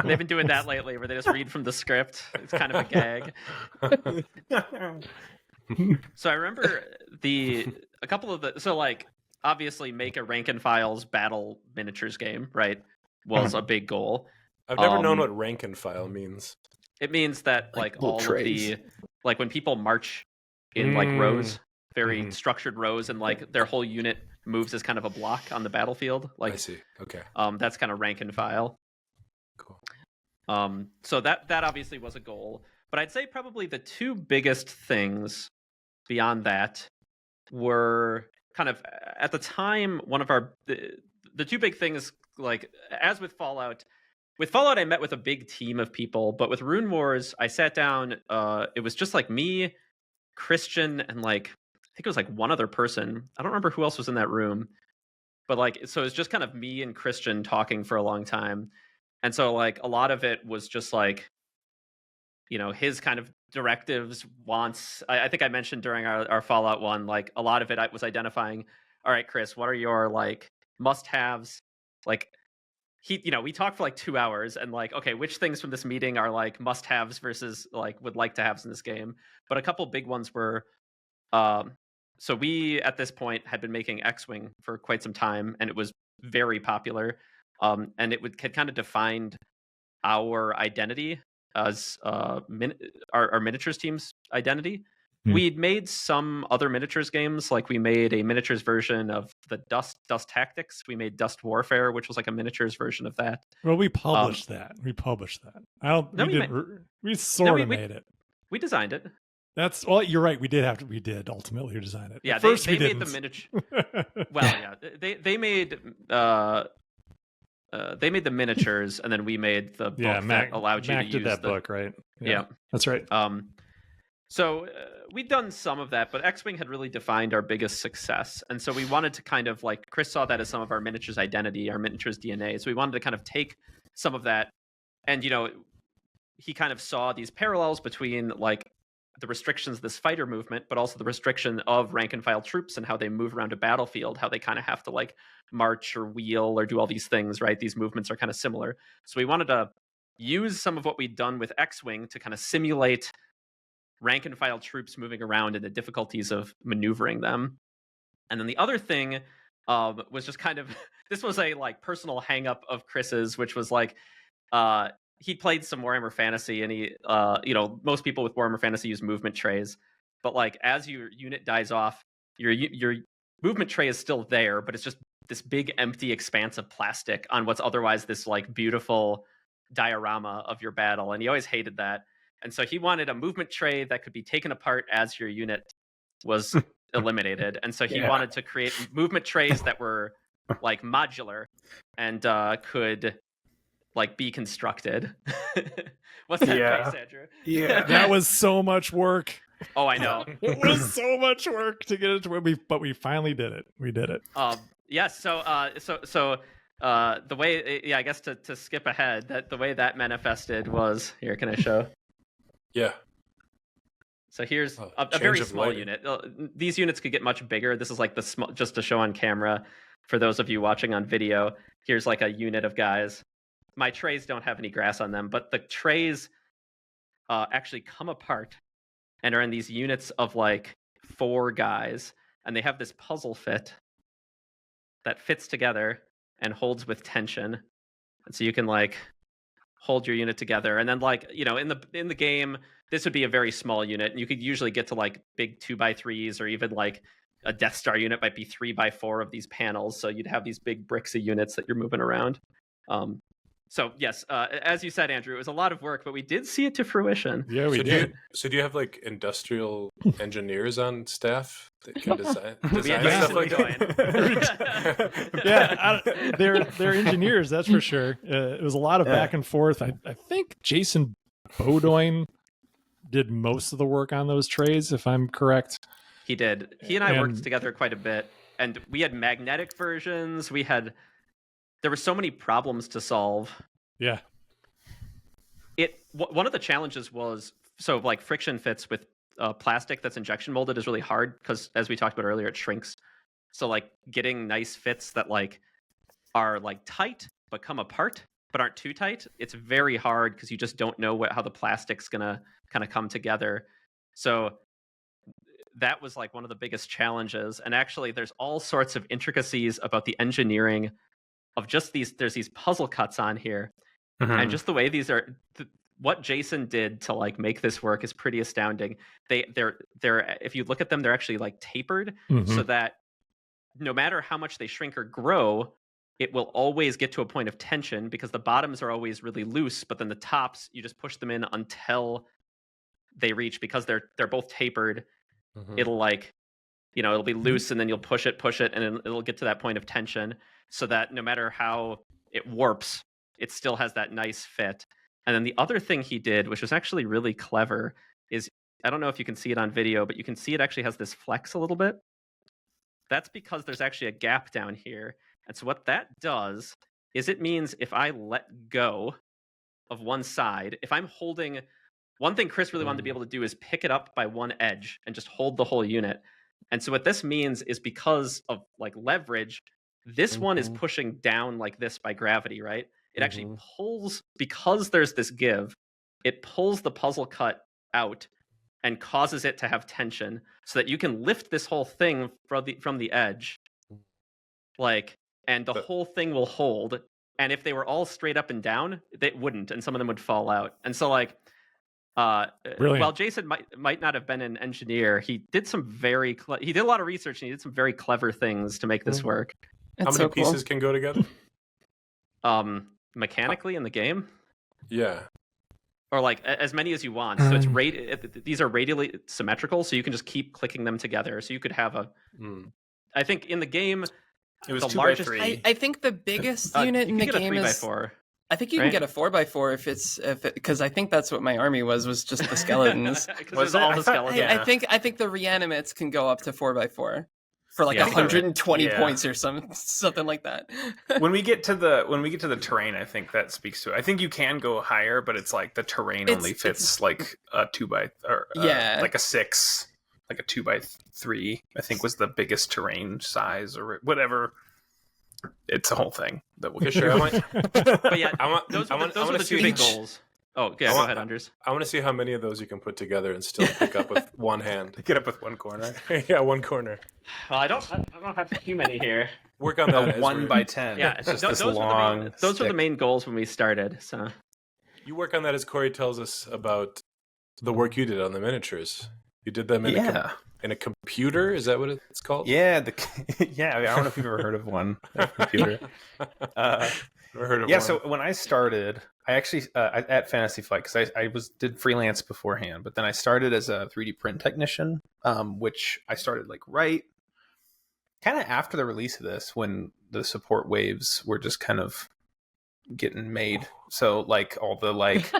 They've been doing that lately, where they just read from the script. It's kind of a gag. So I remember a couple of obviously make a rank and files battle miniatures game, right? Was a big goal. I've never known what rank and file means. It means that like all trays. of the when people march in like rows, very structured rows, and like their whole unit moves as kind of a block on the battlefield. Like I see. Okay. That's kind of rank and file. Cool. So that obviously was a goal. But I'd say probably the two biggest things beyond that were kind of at the time one of the two big things, like as with Fallout. With Fallout, I met with a big team of people, but with Rune Wars, I sat down. It was just like me, Christian, and like I think it was like one other person. I don't remember who else was in that room, but like so it's just kind of me and Christian talking for a long time, and so like a lot of it was just like, you know, his kind of directives, wants. I think I mentioned during our Fallout one, like a lot of it I was identifying. All right, Chris, what are your like must-haves? Like we talked for like 2 hours and like, okay, which things from this meeting are like must-haves versus like would like to haves in this game? But a couple big ones were, so we at this point had been making X-Wing for quite some time, and it was very popular, and it had kind of defined our identity as our miniatures team's identity. We'd made some other miniatures games, like we made a miniatures version of the Dust Tactics. We made Dust Warfare, which was like a miniatures version of that. Well, we published that. We published that. I don't. No, we we didn't. We sort of made it. We designed it. That's well. You're right. We did have to. We did ultimately design it. Yeah, At first they we made didn't. the miniature. Well, yeah, they made the miniatures, and then we made the book that allowed you to use that book, right? Yeah, that's right. So we'd done some of that, but X-Wing had really defined our biggest success. And so we wanted to kind of like, Chris saw that as some of our miniatures identity, our miniatures DNA. So we wanted to kind of take some of that. And, you know, he kind of saw these parallels between like the restrictions of this fighter movement, but also the restriction of rank and file troops and how they move around a battlefield, how they kind of have to like march or wheel or do all these things, right? These movements are kind of similar. So we wanted to use some of what we'd done with X-Wing to kind of simulate rank and file troops moving around and the difficulties of maneuvering them. And then the other thing was just kind of, this was a like personal hang up of Chris's, which was like, he played some Warhammer Fantasy, and he, most people with Warhammer Fantasy use movement trays, but like as your unit dies off, your movement tray is still there, but it's just this big empty expanse of plastic on what's otherwise this like beautiful diorama of your battle. And he always hated that. And so he wanted a movement tray that could be taken apart as your unit was eliminated. And so he wanted to create movement trays that were like modular and could like be constructed. What's that face, Andrew? Yeah. That was so much work. Oh, I know. It was so much work to get it to where but we finally did it. We did it. Yes. So the way, I guess to skip ahead, that the way that manifested was here. Can I show? Yeah. So here's a very small unit. These units could get much bigger. This is like the small, just to show on camera for those of you watching on video. Here's like a unit of guys. My trays don't have any grass on them, but the trays actually come apart and are in these units of like 4 guys, and they have this puzzle fit that fits together and holds with tension. And so you can like hold your unit together, and then like, you know, in the game, this would be a very small unit, and you could usually get to like big 2x3s, or even like a Death Star unit might be 3x4 of these panels. So you'd have these big bricks of units that you're moving around. So yes, as you said, Andrew, it was a lot of work, but we did see it to fruition. Yeah, we did. So do you have like industrial engineers on staff that can design stuff like that? Yeah, they're engineers, that's for sure. It was a lot of back and forth. I think Jason Bodoin did most of the work on those trays, if I'm correct. He did. He and I worked together quite a bit, and we had magnetic versions. There were so many problems to solve. Yeah. One of the challenges was, so like friction fits with plastic that's injection molded is really hard because, as we talked about earlier, it shrinks. So like getting nice fits that like are like tight but come apart but aren't too tight, it's very hard because you just don't know how the plastic's gonna kind of come together. So that was like one of the biggest challenges. And actually, there's all sorts of intricacies about the engineering of just there's these puzzle cuts on here, and just the way these are, what Jason did to like make this work is pretty astounding. They're if you look at them, they're actually like tapered so that no matter how much they shrink or grow, it will always get to a point of tension because the bottoms are always really loose, but then the tops, you just push them in until they reach, because they're both tapered. Mhm. It'll like, it'll be loose, and then you'll push it, and it'll get to that point of tension, so that no matter how it warps, it still has that nice fit. And then the other thing he did, which was actually really clever, is, I don't know if you can see it on video, but you can see it actually has this flex a little bit. That's because there's actually a gap down here. And so what that does is it means if I let go of one side, if I'm holding, one thing Chris really wanted to be able to do is pick it up by one edge and just hold the whole unit. And so what this means is, because of like leverage, this one is pushing down like this by gravity, right? It actually pulls, because there's this give, it pulls the puzzle cut out and causes it to have tension, so that you can lift this whole thing from the edge, like, and the whole thing will hold. And if they were all straight up and down, they wouldn't, and some of them would fall out. And so, like, while Jason might not have been an engineer, he did some he did a lot of research, and he did some very clever things to make this work. How many pieces can go together? Mechanically in the game? Yeah. Or like as many as you want. So these are radially symmetrical, so you can just keep clicking them together. So you could have I think in the game, it was the 2 largest. by 3. I think the biggest unit in the game is 3x4. I think you can get a 4x4 because I think that's what my army was just the skeletons. Was all the skeletons? I think the reanimates can go up to 4x4 for like 120 points or something like that. when we get to the terrain, I think that speaks to it. I think you can go higher, but it's like the terrain only fits like a 2x like a 6, like a 2x3. I think was the biggest terrain size or whatever. It's a whole thing that we'll sure. But yeah, those were the 2 big goals. Oh, yeah, go ahead, Anders. I want to see how many of those you can put together and still pick up with one hand. Get up with one corner. Yeah, one corner. Well, I don't have too many here. Work on that. 1 by 10. Yeah, it's just this long. Those were the main goals when we started. So you work on that as Corey tells us about the work you did on the miniatures. You did them in a computer. Is that what it's called? Yeah, I don't know if you've ever heard of one. A computer. Never heard of one. Yeah, so when I started, I actually at Fantasy Flight, because I did freelance beforehand, but then I started as a 3D print technician, which I started like right kind of after the release of this, when the support waves were just kind of getting made. So like all the like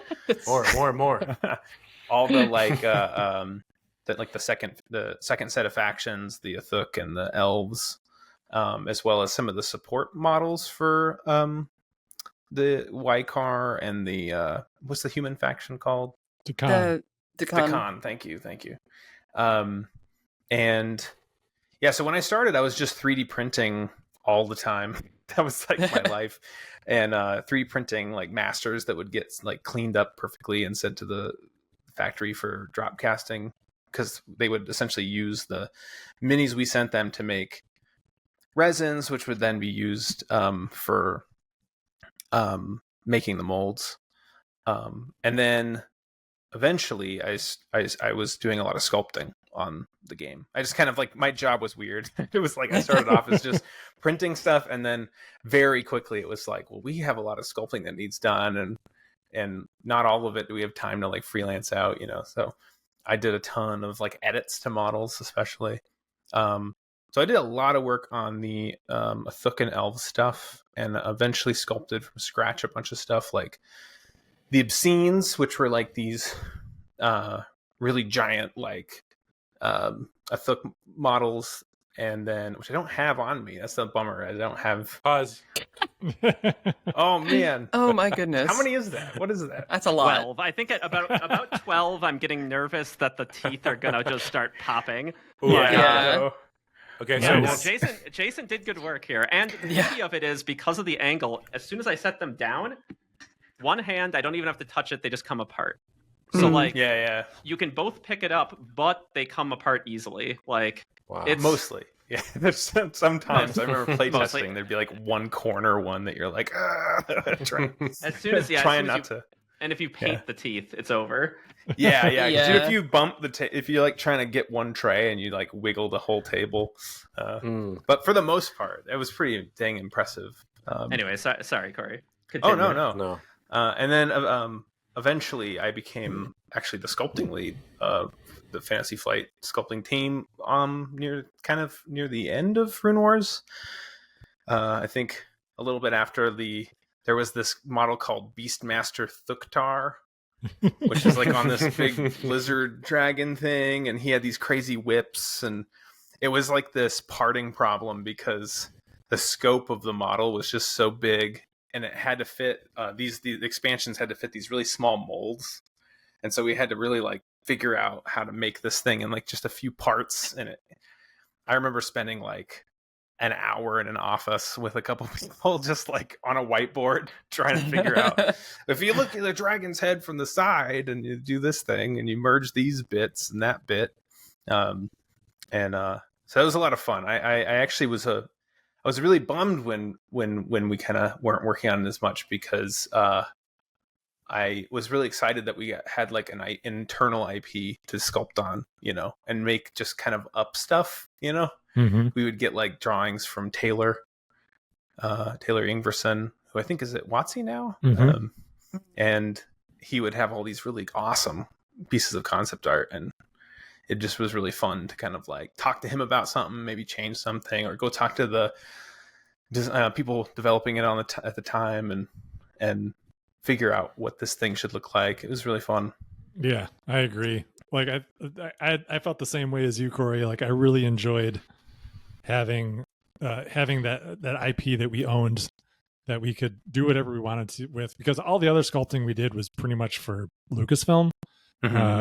more all the like that like the second set of factions, the Athuk and the elves, as well as some of the support models for the Wykar and the what's the human faction called? Dakan. Dakan. Thank you. And yeah, so when I started, I was just 3D printing all the time. That was like my life. And 3D printing like masters that would get like cleaned up perfectly and sent to the factory for drop casting, because they would essentially use the minis we sent them to make resins, which would then be used for making the molds. And then eventually I was doing a lot of sculpting on the game. I just kind of like, my job was weird. It was like I started off as just printing stuff, and then very quickly it was like, well, we have a lot of sculpting that needs done, and not all of it do we have time to like freelance out, so I did a ton of like edits to models, especially. So I did a lot of work on the Athuk and Elves stuff, and eventually sculpted from scratch a bunch of stuff like the Obscenes, which were like these really giant like Athuk models, and then, which I don't have on me. That's the bummer. I don't have. Pause. Oh man. Oh my goodness. How many is that? What is that? That's a lot. 12. I think at about 12, I'm getting nervous that the teeth are gonna just start popping. Ooh, Yeah. Okay, Yeah, so well, Jason did good work here, and the beauty of it is, because of the angle, as soon as I set them down, one hand, I don't even have to touch it; they just come apart. So like, you can both pick it up, but they come apart easily. Like, wow. It's mostly. Yeah, there's sometimes I remember playtesting. There'd be like one corner one that you're like, as soon as trying not to. And if you paint the teeth, it's over. Yeah. Dude, if you bump if you're like trying to get one tray and you like wiggle the whole table, but for the most part, it was pretty dang impressive. Anyway, sorry, Corey. Continue. Oh no. And then eventually I became actually the sculpting lead of the Fantasy Flight sculpting team near the end of Runewars. I think a little bit after there was this model called Beastmaster Thuktar, which is like on this big lizard dragon thing, and he had these crazy whips, and it was like this parting problem because the scope of the model was just so big, and it had to fit the expansions had to fit these really small molds, and so we had to really like figure out how to make this thing in like just a few parts. And I remember spending like an hour in an office with a couple people just like on a whiteboard trying to figure out if you look at the dragon's head from the side and you do this thing and you merge these bits and that bit. So it was a lot of fun. I actually I was really bummed when we kind of weren't working on it as much, because I was really excited that we had like an internal IP to sculpt on, and make just kind of up stuff, Mm-hmm. We would get like drawings from Taylor Ingverson, who I think is at WotC now. Mm-hmm. And he would have all these really awesome pieces of concept art, and it just was really fun to kind of like talk to him about something, maybe change something, or go talk to the people developing it at the time and figure out what this thing should look like. It was really fun. Yeah, I agree. Like I felt the same way as you, Corey. Like I really enjoyed having that IP that we owned, that we could do whatever we wanted to with, because all the other sculpting we did was pretty much for Lucasfilm,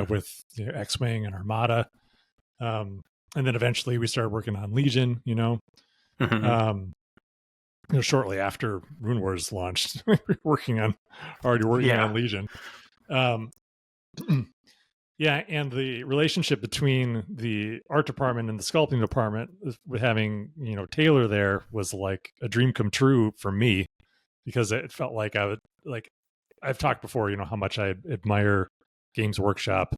with X-Wing and Armada, and then eventually we started working on Legion. Shortly after Runewars launched, we were already working on Legion. Yeah, and the relationship between the art department and the sculpting department, with having Taylor there, was like a dream come true for me, because it felt like I've talked before, how much I admire Games Workshop.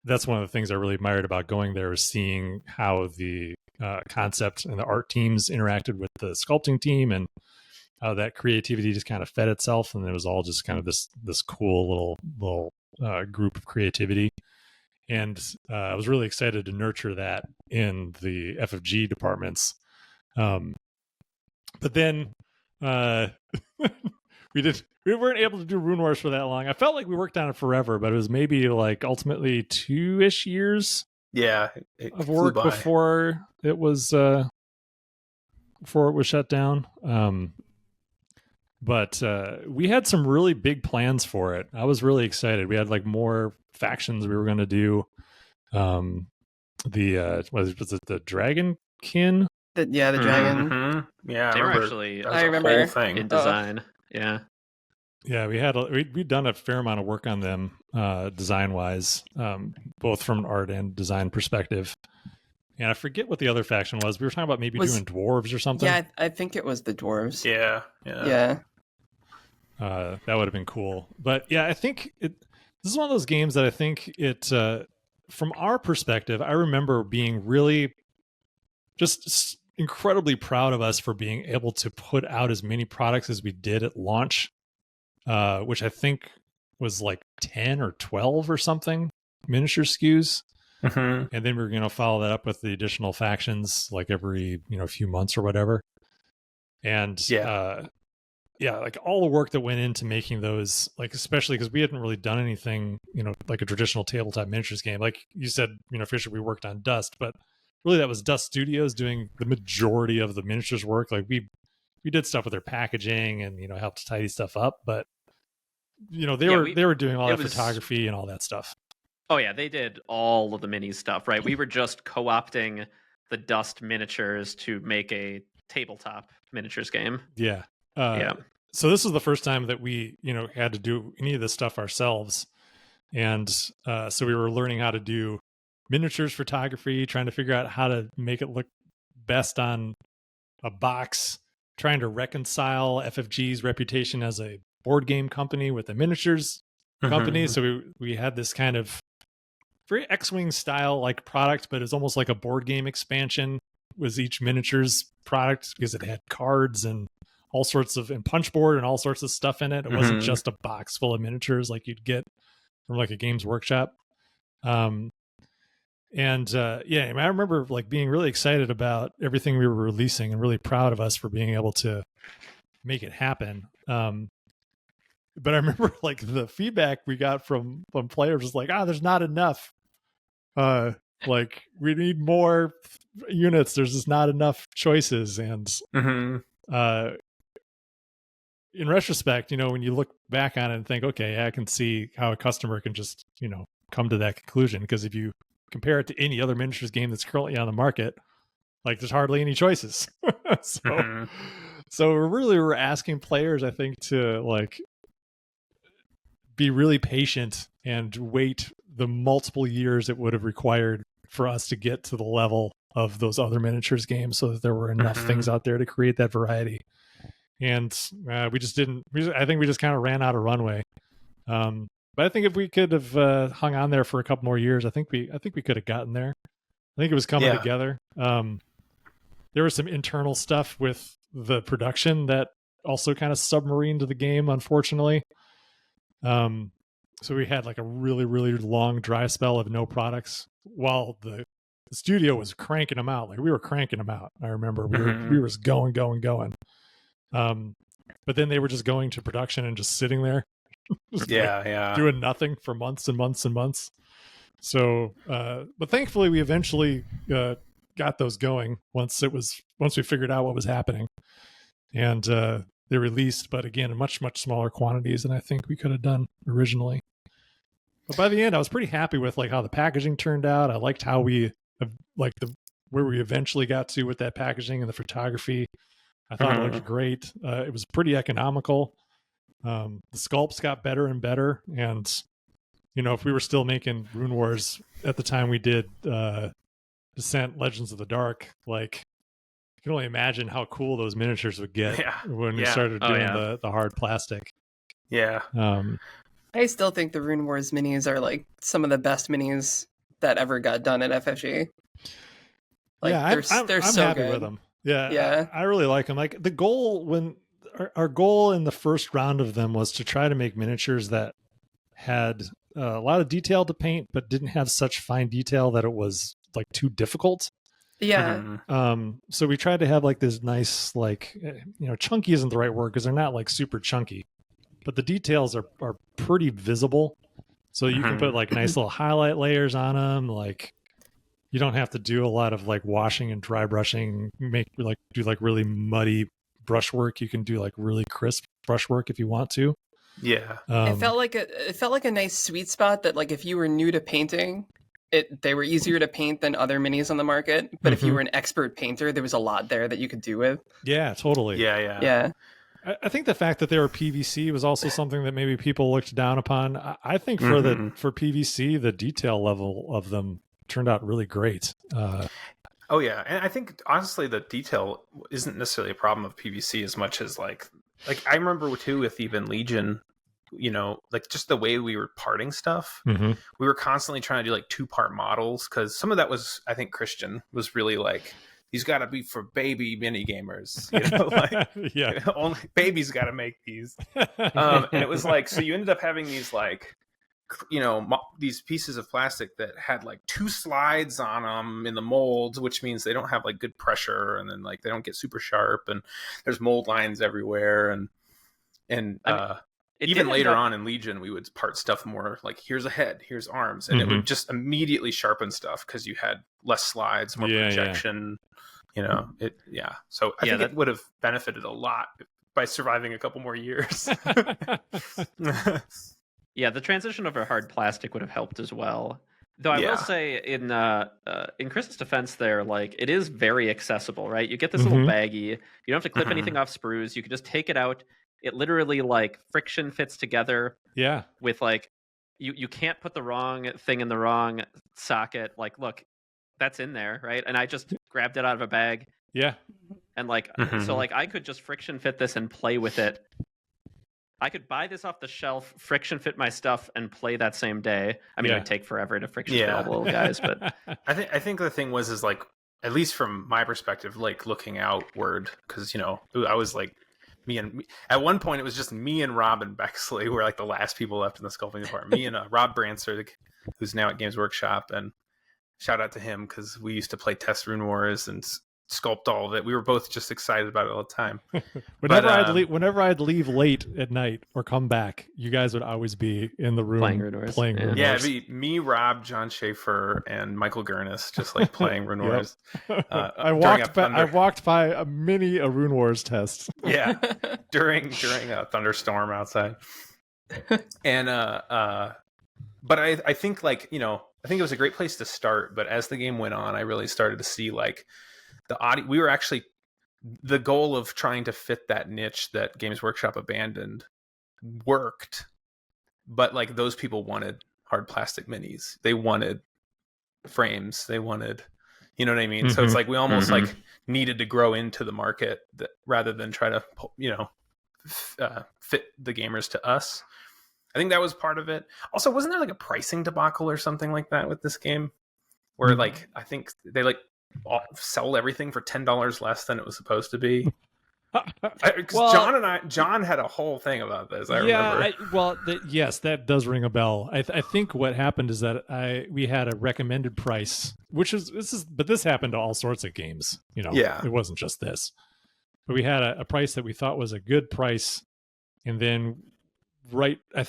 That's one of the things I really admired about going there, was seeing how the concept and the art teams interacted with the sculpting team, and how that creativity just kind of fed itself, and it was all just kind of this cool little group of creativity. And I was really excited to nurture that in the FFG departments. But then we weren't able to do Runewars for that long. I felt like we worked on it forever, but it was maybe like ultimately 2-ish years of work before it was shut down. But we had some really big plans for it. I was really excited. We had like more factions we were going to do. Was it the Dragonkin? The dragon. Mm-hmm. Yeah, they were actually. I remember whole thing in design. Yeah. Yeah, we'd done a fair amount of work on them, design wise, both from an art and design perspective. And I forget what the other faction was. We were talking about maybe doing dwarves or something. Yeah, I think it was the dwarves. Yeah. That would have been cool. But yeah, I think this is one of those games that I think from our perspective, I remember being really just incredibly proud of us for being able to put out as many products as we did at launch, which I think was like 10 or 12 or something miniature SKUs. Mm-hmm. And then we were going to follow that up with the additional factions like every few months or whatever. And like all the work that went into making those, like especially because we hadn't really done anything like a traditional tabletop miniatures game. Like you said, Fisher, we worked on Dust, but really that was Dust Studios doing the majority of the miniatures work. Like we did stuff with their packaging and helped tidy stuff up, but they were doing all that photography and all that stuff. Oh yeah, they did all of the mini stuff, right? We were just co-opting the Dust miniatures to make a tabletop miniatures game. Yeah. So this was the first time that we, had to do any of this stuff ourselves. And so we were learning how to do miniatures photography, trying to figure out how to make it look best on a box, trying to reconcile FFG's reputation as a board game company with a miniatures company. So we had this kind of very X-Wing style like product, but it's almost like a board game expansion was each miniatures product, because it had cards and all sorts of and punch board and all sorts of stuff in it. It wasn't just a box full of miniatures like you'd get from like a Games Workshop. I remember like being really excited about everything we were releasing and really proud of us for being able to make it happen. But I remember like the feedback we got from players was like, there's not enough. Like we need more units. There's just not enough choices. And in retrospect, when you look back on it and think, okay, I can see how a customer can just, come to that conclusion. Because if you compare it to any other miniatures game that's currently on the market, like there's hardly any choices. So we're asking players, I think, to like be really patient and wait the multiple years it would have required for us to get to the level of those other miniatures games, so that there were enough things out there to create that variety. And we just didn't. I think we just kind of ran out of runway. But I think if we could have hung on there for a couple more years, I think we could have gotten there. I think it was coming together. There was some internal stuff with the production that also kind of submarined the game, unfortunately. So we had like a really, really long dry spell of no products while the studio was cranking them out. Like we were cranking them out. I remember we were going. But then they were just going to production and just sitting there, doing nothing for months and months and months. So, but thankfully we eventually got those going once we figured out what was happening, and they released, but again, in much, much smaller quantities than I think we could have done originally. But by the end, I was pretty happy with like how the packaging turned out. I liked how we where we eventually got to with that packaging and the photography. I thought it looked great. It was pretty economical. The sculpts got better and better. And, if we were still making Rune Wars at the time we did Descent Legends of the Dark, like you can only imagine how cool those miniatures would get when we started doing the hard plastic. Yeah. I still think the Rune Wars minis are like some of the best minis that ever got done at FFG. Like, they're I'm so happy good with them. Yeah. I really like them. Like the goal our goal in the first round of them was to try to make miniatures that had a lot of detail to paint, but didn't have such fine detail that it was like too difficult. Yeah. So we tried to have like this nice, like, chunky isn't the right word because they're not like super chunky, but the details are pretty visible. So you can put like nice little highlight layers on them. Like you don't have to do a lot of like washing and dry brushing, do really muddy brushwork. You can do like really crisp brushwork if you want to. Yeah. It felt like a nice sweet spot that like if you were new to painting, they were easier to paint than other minis on the market. But if you were an expert painter, there was a lot there that you could do with. Yeah, totally. Yeah. I think the fact that they were PVC was also something that maybe people looked down upon. I think for PVC, the detail level of them turned out really great. Oh yeah, and I think honestly the detail isn't necessarily a problem of PVC as much as like I remember too with even Legion, like just the way we were parting stuff. We were constantly trying to do like 2-part models because some of that was, I think Christian was really like, these got to be for baby mini gamers, like only babies got to make these. And it was like, so you ended up having these like, these pieces of plastic that had like 2 slides on them in the molds, which means they don't have like good pressure, and then like they don't get super sharp, and there's mold lines everywhere, and even later on in Legion we would part stuff more like here's a head, here's arms, and it would just immediately sharpen stuff because you had less slides, more projection. So I think it would have benefited a lot by surviving a couple more years. Yeah, the transition over hard plastic would have helped as well. Though I will say, in Chris's defense, there, like it is very accessible, right? You get this little baggie. You don't have to clip anything off sprues. You can just take it out. It literally like friction fits together. Yeah. With like, you can't put the wrong thing in the wrong socket. Like, look, that's in there, right? And I just grabbed it out of a bag. Yeah. And like, so like I could just friction fit this and play with it. I could buy this off the shelf, friction fit my stuff, and play that same day. I mean, it would take forever to friction fit all the little guys, but I think the thing was like, at least from my perspective, like looking outward, because I was like At one point, it was just me and Rob and Bexley were like the last people left in the sculpting department. Me and Rob Brancer, who's now at Games Workshop, and shout out to him because we used to play test Rune Wars and sculpt all of it. We were both just excited about it all the time. Whenever I'd leave late at night or come back, you guys would always be in the room Playing Rune Wars. Yeah, it'd be me, Rob, John Schaefer, and Michael Gurnis just like playing Rune Wars. I walked by a Rune Wars test. Yeah, during a thunderstorm outside. And but I think like, you know, I think it was a great place to start, but as the game went on, I really started to see like we were actually, the goal of trying to fit that niche that Games Workshop abandoned worked, but like those people wanted hard plastic minis. They wanted frames. They wanted, you know what I mean? Mm-hmm. So it's like we almost like needed to grow into the market rather than try to, you know, fit the gamers to us. I think that was part of it. Also, wasn't there like a pricing debacle or something like that with this game? Where like, I think they like sell everything for $10 less than it was supposed to be. Well, John had a whole thing about this. I remember. Yes, that does ring a bell. I think what happened is that we had a recommended price, but this happened to all sorts of games. You know, it wasn't just this. But we had a price that we thought was a good price, and then I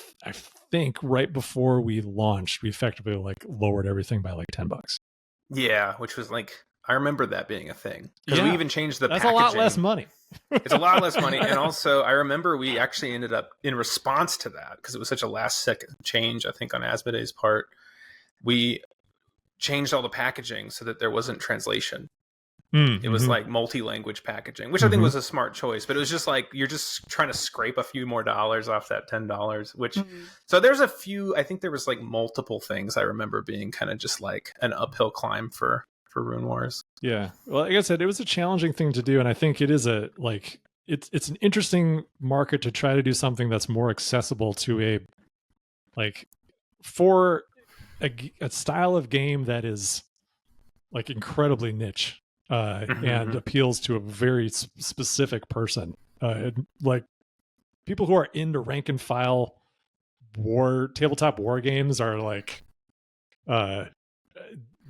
think right before we launched, we effectively like lowered everything by like $10. Yeah, which was like, I remember that being a thing. Because we even changed the That's packaging. That's a lot less money. It's a lot less money. And also, I remember we actually ended up, in response to that, because it was such a last-second change, I think, on Asmodee's part, we changed all the packaging so that there wasn't translation. It was like multi-language packaging, which I think was a smart choice. But it was just like, you're just trying to scrape a few more dollars off that $10, which... So there's a few... I think there was like multiple things I remember being kind of just like an uphill climb for Rune Wars. Yeah. Well, like I said, it was a challenging thing to do, and I think it is it's an interesting market to try to do something that's more accessible to for a style of game that is like incredibly niche and appeals to a very specific person. Like people who are into rank and file tabletop war games are like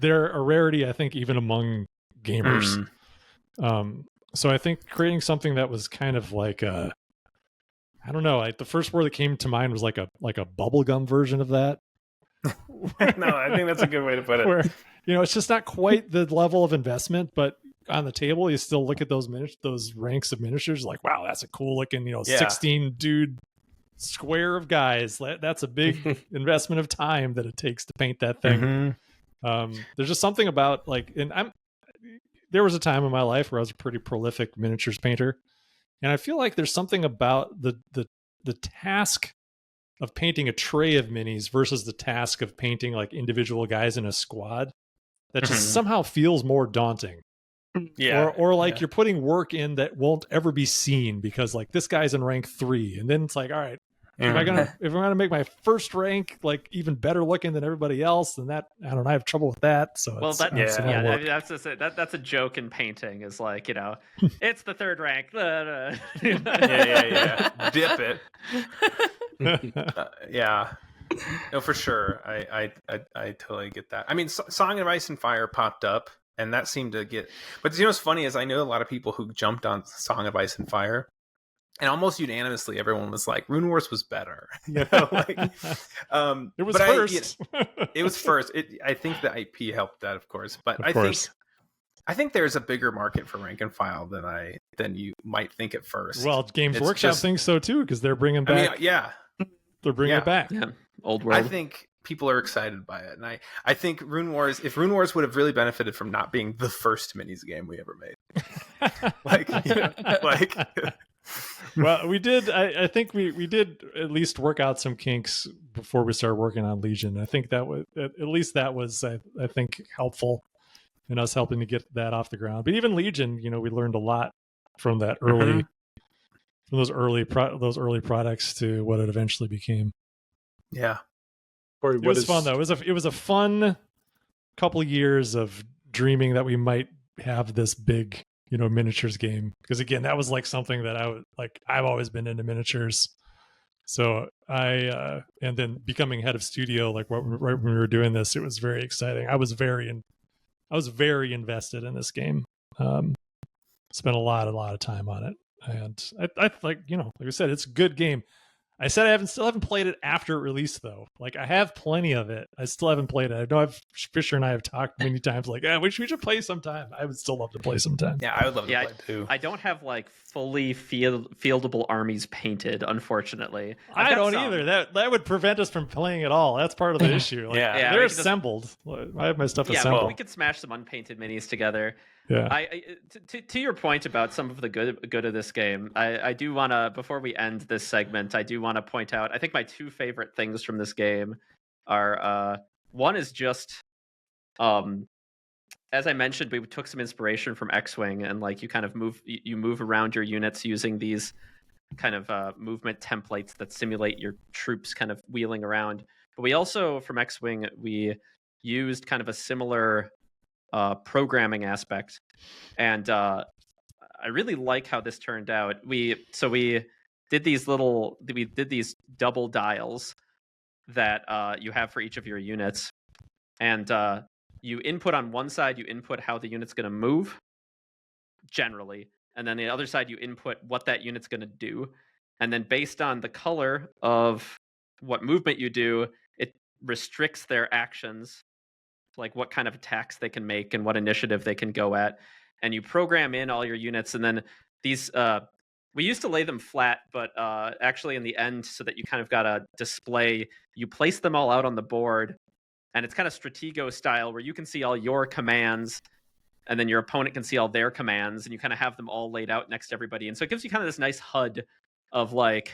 they're a rarity, I think, even among gamers. So I think creating something that was kind of like I don't know, the first word that came to mind was like a bubblegum version of that. No, I think that's a good way to put it. Where, you know, it's just not quite the level of investment, but on the table, you still look at those ranks of miniatures, like, wow, that's a cool looking, 16 dude square of guys. That's a big investment of time that it takes to paint that thing. There's just something about there was a time in my life where I was a pretty prolific miniatures painter, and I feel like there's something about the task of painting a tray of minis versus the task of painting like individual guys in a squad that just somehow feels more daunting. Yeah. Or like you're putting work in that won't ever be seen because like this guy's in rank 3, and then it's like, all right, if I'm gonna make my first rank like even better looking than everybody else, then that I have trouble with that. So that's a joke in painting is like, it's the third rank. Dip it. Yeah. No, for sure. I totally get that. I mean, Song of Ice and Fire popped up, and that seemed to get. But what's funny is I know a lot of people who jumped on Song of Ice and Fire. And almost unanimously, everyone was like, "Rune Wars was better." It was first. It was first. I think the IP helped that, of course. But I think there's a bigger market for rank and file than you might think at first. Well, Games Workshop thinks so too because they're bringing back. They're bringing it back. Yeah, old world. I think people are excited by it, and I think Rune Wars. If Rune Wars would have really benefited from not being the first minis game we ever made, Well, we did. I think we did at least work out some kinks before we started working on Legion. I think that was I think helpful in us helping to get that off the ground. But even Legion, we learned a lot from that from those early products to what it eventually became. Yeah, it was fun though. It was a fun couple of years of dreaming that we might have this big miniatures game, because again, that was like something that I've always been into miniatures. So I and then becoming head of studio, like right when we were doing this, it was very exciting. I was very invested in this game. Spent a lot of time on it, and I like I said, it's a good game. I said I still haven't played it after it released, though. Like, I have plenty of it. I still haven't played it. I know Fisher and I have talked many times, like, we should play sometime. I would still love to play sometime. Yeah, I would love to play too. I don't have like fully fieldable armies painted, unfortunately. I don't either. That would prevent us from playing at all. That's part of the issue. Like, Yeah, they're assembled. I have my stuff assembled. Well, we could smash some unpainted minis together. Yeah. To your point about some of the good of this game, I do want to, before we end this segment, I do want to point out, I think my two favorite things from this game are, one is just, as I mentioned, we took some inspiration from X-Wing, and like you kind of move around your units using these kind of movement templates that simulate your troops kind of wheeling around. But we also, from X-Wing, we used kind of a similar programming aspect, and I really like how this turned out. We did these double dials that you have for each of your units, and you input on one side, you input how the unit's going to move generally, and then the other side you input what that unit's going to do, and then based on the color of what movement you do, it restricts their actions, like what kind of attacks they can make and what initiative they can go at. And you program in all your units, and then these we used to lay them flat, but actually in the end, so that you kind of got a display, you place them all out on the board, and it's kind of Stratego style, where you can see all your commands, and then your opponent can see all their commands, and you kind of have them all laid out next to everybody. And so it gives you kind of this nice HUD of like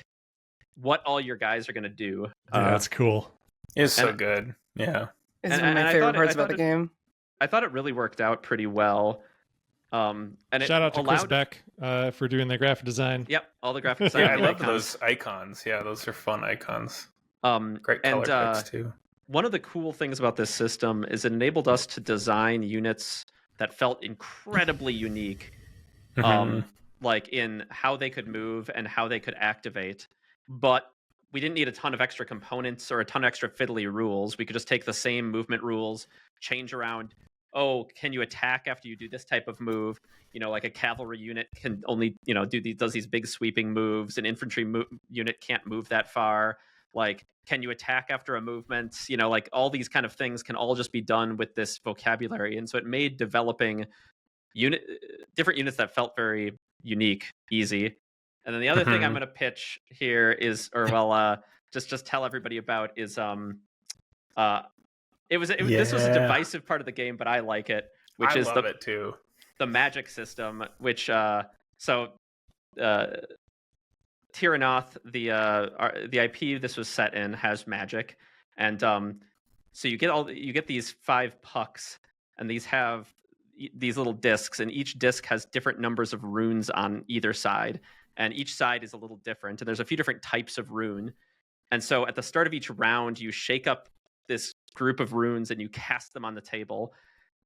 what all your guys are going to do. Yeah, that's cool. It's so good. Yeah. It's one of my favorite parts about the game. I thought it really worked out pretty well. And shout out to Chris Beck for doing the graphic design. Yep, all the graphic design. Yeah, I love those icons. Yeah, those are fun icons. Great color picks too. One of the cool things about this system is it enabled us to design units that felt incredibly unique, like in how they could move and how they could activate. But we didn't need a ton of extra components or a ton of extra fiddly rules. We could just take the same movement rules, change around. Oh, can you attack after you do this type of move? Like a cavalry unit can only, does these big sweeping moves. An infantry unit can't move that far. Like, can you attack after a movement? Like all these kind of things can all just be done with this vocabulary. And so it made developing different units that felt very unique easy. And then the other thing I'm going to pitch here is, just tell everybody about is, this was a divisive part of the game, but I like it, which is it too. The magic system, which Tyranoth, the IP this was set in, has magic, and so you get these 5 pucks, and these have these little discs, and each disc has different numbers of runes on either side, and each side is a little different, and there's a few different types of rune. And so at the start of each round, you shake up this group of runes and you cast them on the table.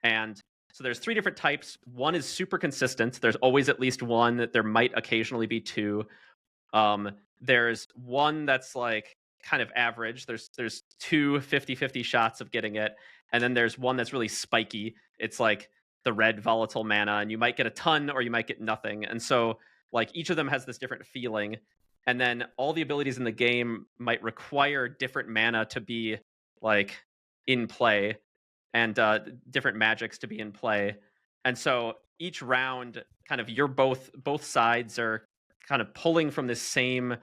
And so there's 3 different types. One is super consistent. There's always at least one. There might occasionally be 2. There's one that's like kind of average. There's 2 50-50 shots of getting it. And then there's one that's really spiky. It's like the red volatile mana, and you might get a ton or you might get nothing. And so like each of them has this different feeling. And then all the abilities in the game might require different mana to be like in play, and different magics to be in play. And so each round, kind of both sides are kind of pulling from this same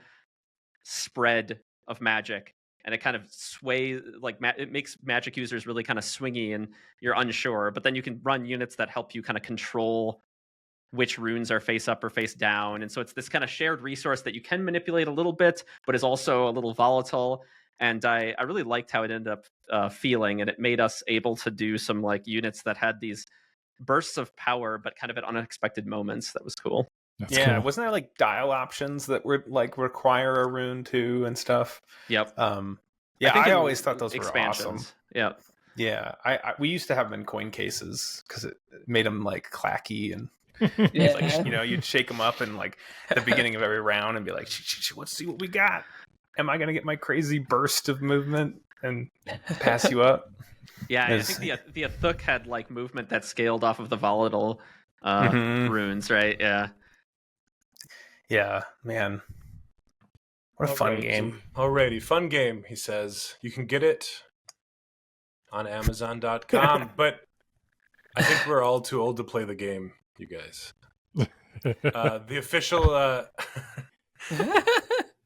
spread of magic, and it kind of sways, like it makes magic users really kind of swingy, and you're unsure. But then you can run units that help you kind of control which runes are face up or face down. And so it's this kind of shared resource that you can manipulate a little bit, but is also a little volatile. And I really liked how it ended up feeling, and it made us able to do some like units that had these bursts of power, but kind of at unexpected moments. That was cool. That's cool. cool. Wasn't there like dial options that were like require a rune too and stuff? Yep. I always thought those were awesome. Yeah. Yeah. We used to have them in coin cases because it made them like clacky and Yeah. Like, you know, you'd shake them up in like the beginning of every round and be like, let's see what we got. Am I gonna get my crazy burst of movement and pass you up? Yeah, I Is- think the Athuk had like movement that scaled off of the volatile Mhm. runes, right? Yeah. Yeah, man. What a fun game. Alrighty, fun game, he says. You can get it on Amazon.com, but I think we're all too old to play the game, you guys. The official...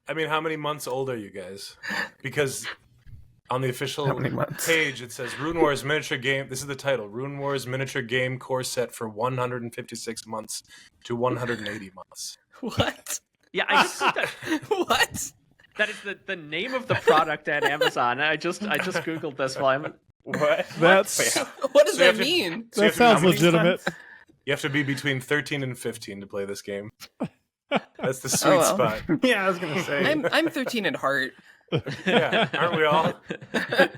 I mean, how many months old are you guys? Because on the official How many months? page, it says Runewars Miniature Game. This is the title. Runewars Miniature Game Core Set for 156 months to 180 months. What? Yeah, I just think that What? that is the name of the product at Amazon. I just googled this while I'm What? That's What does So you have that to- mean? So you have that to be how sounds many legitimate. You have to be between 13 and 15 to play this game. That's the sweet well. spot. Yeah, I was gonna say. I'm 13 at heart. Yeah, aren't we all? Yeah,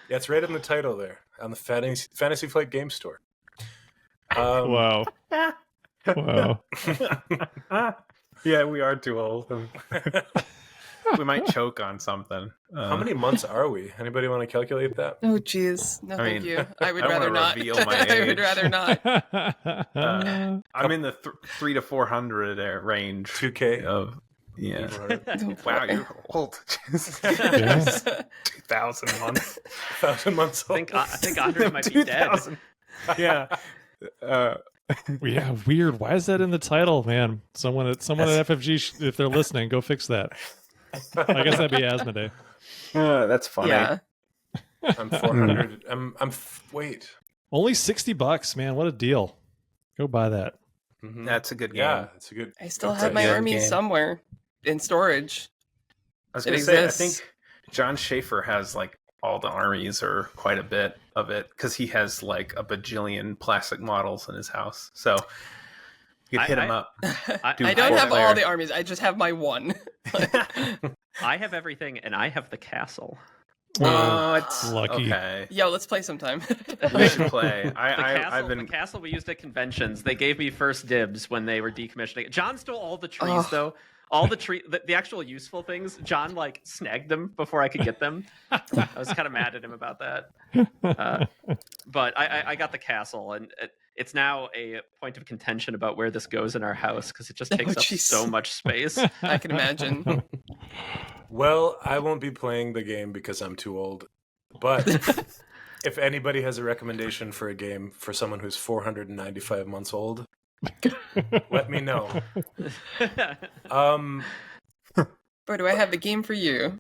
it's right in the title there on the Fantasy Flight Game Store. Wow. Wow. Yeah, we are too old. We might choke on something. How many months are we? Anybody want to calculate that? Oh, jeez. No, I thank mean, you. I would I don't rather wanna not. reveal my I would age. rather not. I'm in the 3 to 400 range 2K? of yeah. Oh, Wow, boy. you're old. Yeah. 2,000 months. 1,000 months I old. think Andre might be dead. 2,000. Yeah. Yeah, weird. Why is that in the title, man? Someone at FFG, if they're listening, go fix that. I guess that'd be Asmodee. That's funny. Yeah. I'm 400. Wait. Only $60, man. What a deal. Go buy that. Mhm. That's a good game. Yeah, it's a good. I still Okay. have my Yeah, army game. somewhere in storage. I was It going to say, I exists. think John Schaefer has like all the armies or quite a bit of it because he has like a bajillion plastic models in his house. So you could hit him up. I Do don't have four-player. all the armies. I just have my one. I have everything, and I have the castle. Oh, it's Lucky. Okay. Yo, let's play sometime. We should play. The I've castle we used at conventions. They gave me first dibs when they were decommissioning it. John stole all the trees, Oh. though. All the actual useful things. John like snagged them before I could get them. I was kind of mad at him about that. But I got the castle, and it's now a point of contention about where this goes in our house because it just takes up jeez. so much space. I can imagine. Well, I won't be playing the game because I'm too old. But if anybody has a recommendation for a game for someone who's 495 months old, let me know. Boy, do I have the game for you.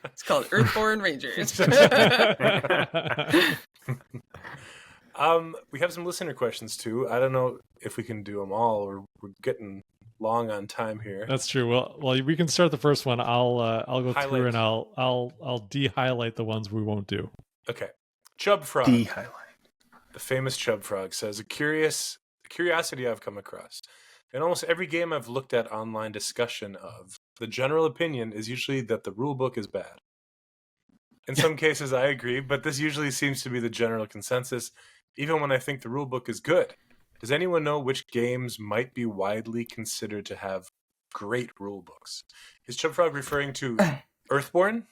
It's called Earthborne Rangers. We have some listener questions too. I don't know if we can do them all, or we're getting long on time here. That's true. Well, we can start the first one. I'll go Highlight. through and I'll de-highlight the ones we won't do. Okay, Chub Frog, highlight. the famous Chub Frog, says a curiosity I've come across. In almost every game I've looked at online discussion of, the general opinion is usually that the rulebook is bad. In some cases, I agree, but this usually seems to be the general consensus, even when I think the rulebook is good. Does anyone know which games might be widely considered to have great rulebooks? Is Chubfrog referring to Earthborne?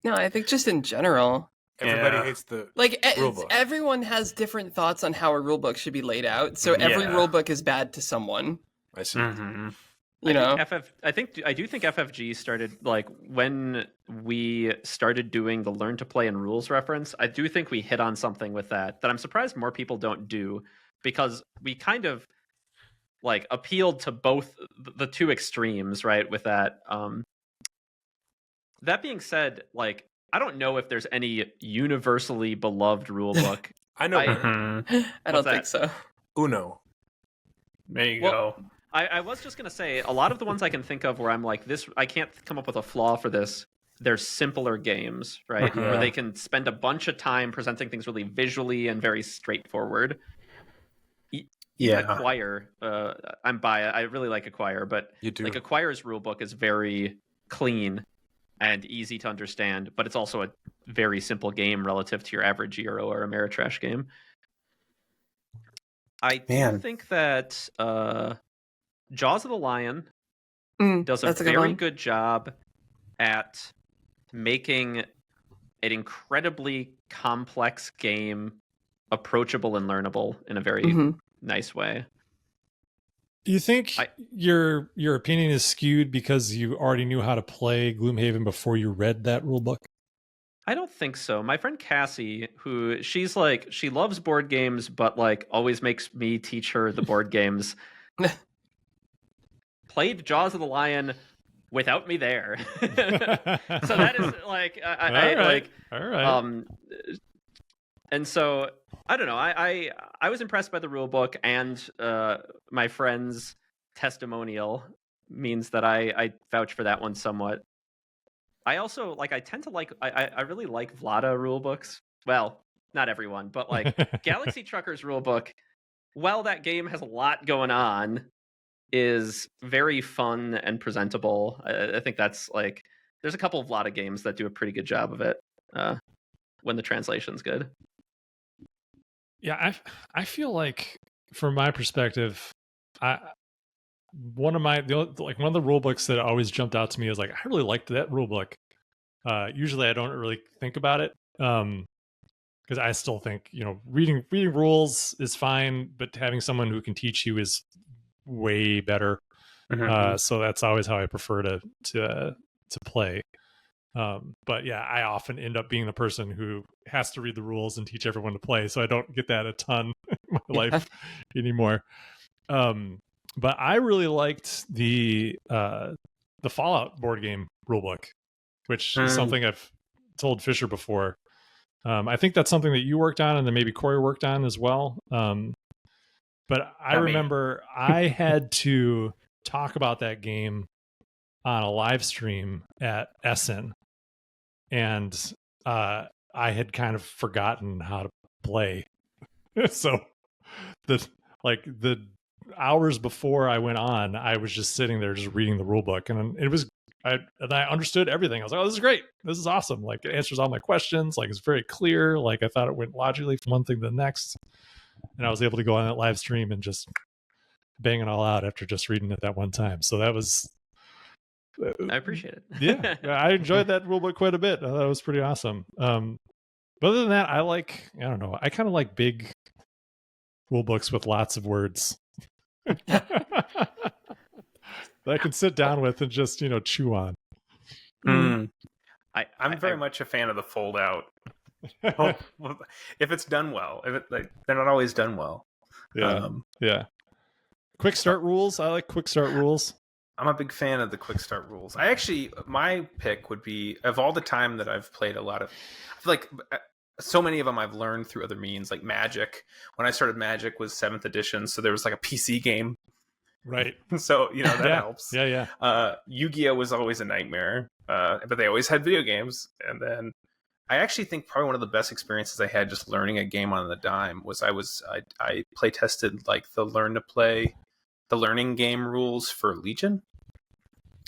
No, I think just in general. Everybody Yeah. hates the Like, Rulebook. everyone has different thoughts on how a rulebook should be laid out, so every Yeah. rulebook is bad to someone. I see. Mm-hmm. You know? I do think FFG started like when we started doing the learn to play and rules reference. I do think we hit on something with that I'm surprised more people don't do, because we kind of like appealed to both the two extremes, right? With that. That being said, like I don't know if there's any universally beloved rule book. I know I- one. I don't What's think so. Uno. There you Well, go. I was just gonna say a lot of the ones I can think of where I'm like this, I can't come up with a flaw for this. They're simpler games, right? Yeah. Where they can spend a bunch of time presenting things really visually and very straightforward. Yeah. Acquire, I'm biased. I really like Acquire, but You do. like Acquire's rulebook is very clean and easy to understand, but it's also a very simple game relative to your average Euro or Ameritrash game. I do think that Jaws of the Lion does a that's a good very one. good job at making an incredibly complex game approachable and learnable in a very nice way. Do you think your opinion is skewed because you already knew how to play Gloomhaven before you read that rule book? I don't think so. My friend Cassie, who she loves board games, but like always makes me teach her the board games, played Jaws of the Lion without me there. So that is like, all right. And so I don't know. I was impressed by the rule book, and my friend's testimonial means that I vouch for that one somewhat. I also I tend to I really like Vlada rule books. Well, not everyone, but like Galaxy Truckers rule book, while that game has a lot going on, is very fun and presentable. I think that's like, there's a couple of Vlada games that do a pretty good job of it when the translation's good. Yeah, I feel like, from my perspective, one of the rule books that always jumped out to me is like, I really liked that rule book. Usually I don't really think about it because I still think, reading rules is fine, but having someone who can teach you is way better. So that's always how I prefer to play. But yeah, I often end up being the person who has to read the rules and teach everyone to play, so I don't get that a ton in my life anymore. But I really liked the Fallout board game rulebook, which is something I've told Fisher before. I think that's something that you worked on, and then maybe Corey worked on as well. But I remember I had to talk about that game on a live stream at Essen, and I had kind of forgotten how to play. So the hours before I went on, I was just sitting there just reading the rule book, and I understood everything. I was like, oh, this is great. This is awesome. Like, it answers all my questions. Like, it's very clear. Like, I thought it went logically from one thing to the next. And I was able to go on that live stream and just bang it all out after just reading it that one time. So that was... I appreciate it. Yeah, I enjoyed that rulebook quite a bit. I thought it was pretty awesome. But other than that, I don't know. I kind of like big rulebooks with lots of words that I can sit down with and just, chew on. I'm very much a fan of the fold out. If it's done well, they're not always done well. Yeah. Quick start rules. I like quick start rules. I'm a big fan of the quick start rules. My pick would be, of all the time that I've played a lot of, I feel like so many of them I've learned through other means, like Magic. When I started Magic was 7th edition, so there was like a PC game. Right. So, that helps. Yeah. Yu-Gi-Oh! Was always a nightmare, but they always had video games. And then I actually think probably one of the best experiences I had just learning a game on the dime was I play tested like the learning game rules for Legion.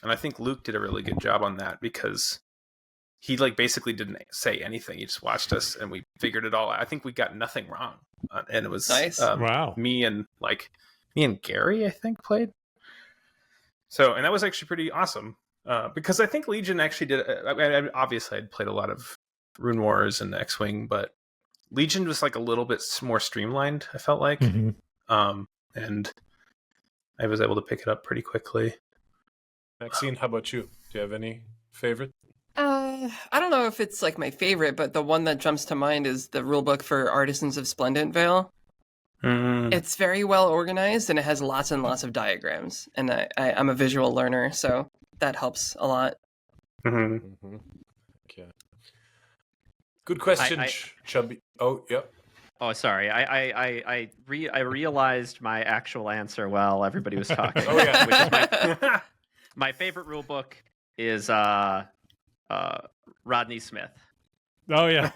And I think Luke did a really good job on that because he basically didn't say anything. He just watched us and we figured it all out. I think we got nothing wrong. And it was nice. Wow. Me and Gary, I think, played. So, and that was actually pretty awesome. Because I think Legion actually did, obviously I'd played a lot of Rune Wars and X-Wing, but Legion was like a little bit more streamlined, I felt like. And I was able to pick it up pretty quickly. Maxine, how about you? Do you have any favorite? I don't know if it's like my favorite, but the one that jumps to mind is the rulebook for Artisans of Splendent Vale. It's very well organized and it has lots and lots of diagrams. And I'm a visual learner, so that helps a lot. Okay. Good question, Chubby. Oh, yep. Oh, sorry. I realized my actual answer while everybody was talking. Oh, yeah. Which is my favorite rule book is Rodney Smith. Oh yeah,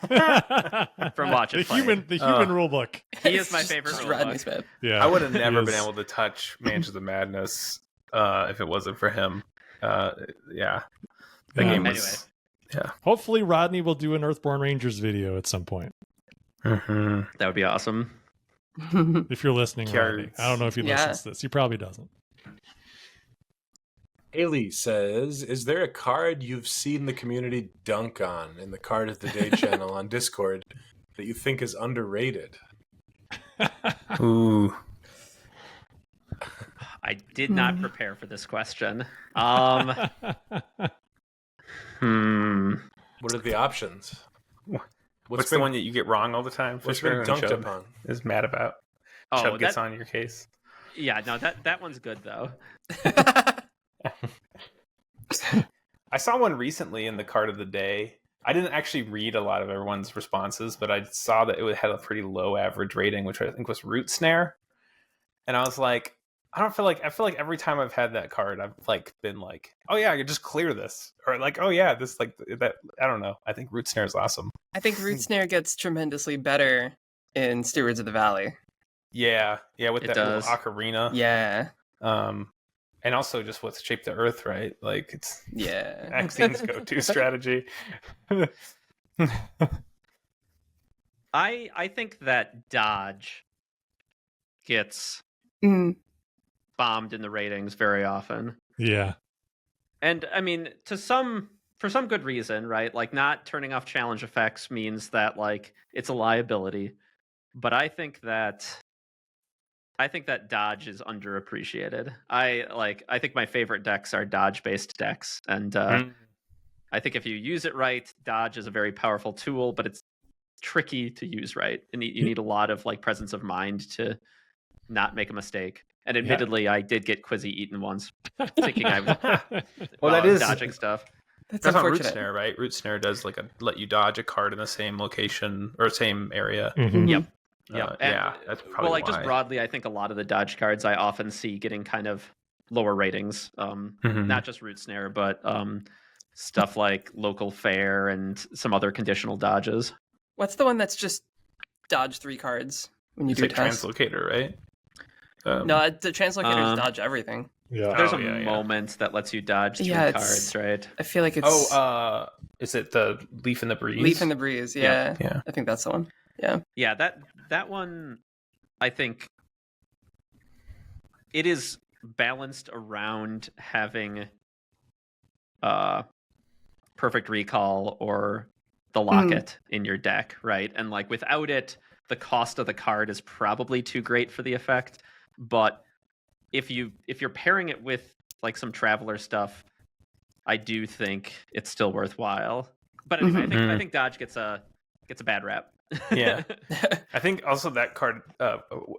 from Watch It Play. The human rule book. He is my favorite rule Rodney book. Smith. Yeah, I would have never been able to touch Mansions of Madness if it wasn't for him. Yeah, the game was. Anyway. Yeah. Hopefully, Rodney will do an Earthborne Rangers video at some point. That would be awesome. If you're listening, Rodney. I don't know if he listens to this. He probably doesn't. Haley says, is there a card you've seen the community dunk on in the Card of the Day channel on Discord that you think is underrated? Ooh. I did not prepare for this question. What are the options? What's the one that you get wrong all the time? What's been dunked upon? Is mad about. Oh, Chubb gets on your case. Yeah, no, that one's good though. I saw one recently in the Card of the Day. I didn't actually read a lot of everyone's responses, but I saw that it had a pretty low average rating, which I think was Root Snare. And I was like, I feel like every time I've had that card, I've like been like, oh yeah, I could just clear this, or like, oh yeah, this like that. I don't know. I think Root Snare is awesome. I think Root Snare gets tremendously better in Stewards of the Valley. Yeah, with that little ocarina. Yeah. And also just with Shape the Earth, right? Like it's Axine's go-to strategy. I think that Dodge gets bombed in the ratings very often. Yeah. And I mean, for some good reason, right? Like not turning off challenge effects means that like it's a liability. But I think that Dodge is underappreciated. I think my favorite decks are Dodge-based decks, and I think if you use it right, Dodge is a very powerful tool, but it's tricky to use right. And you need a lot of like presence of mind to not make a mistake. And admittedly, I did get Quizzy eaten once, thinking I was that is dodging stuff. That's not unfortunate. Root Snare, right? Root Snare does like let you dodge a card in the same location or same area. Mm-hmm. Yep. That's probably why. Just broadly, I think a lot of the Dodge cards I often see getting kind of lower ratings. Not just Root Snare, but stuff like Local Fair and some other conditional dodges. What's the one that's just dodge 3 cards when you do like a test? Translocator, right? No, the Translocators dodge everything. Yeah. There's a moment that lets you dodge 3 cards, right? I feel like it's... is it the Leaf in the Breeze? Leaf in the Breeze, yeah. I think that's the one. Yeah, that one, I think it is balanced around having Perfect Recall or the Locket in your deck, right? And like without it, the cost of the card is probably too great for the effect. But if you're pairing it with like some Traveler stuff, I do think it's still worthwhile. But anyway, I think Dodge gets a bad rap. Yeah. I think also that card,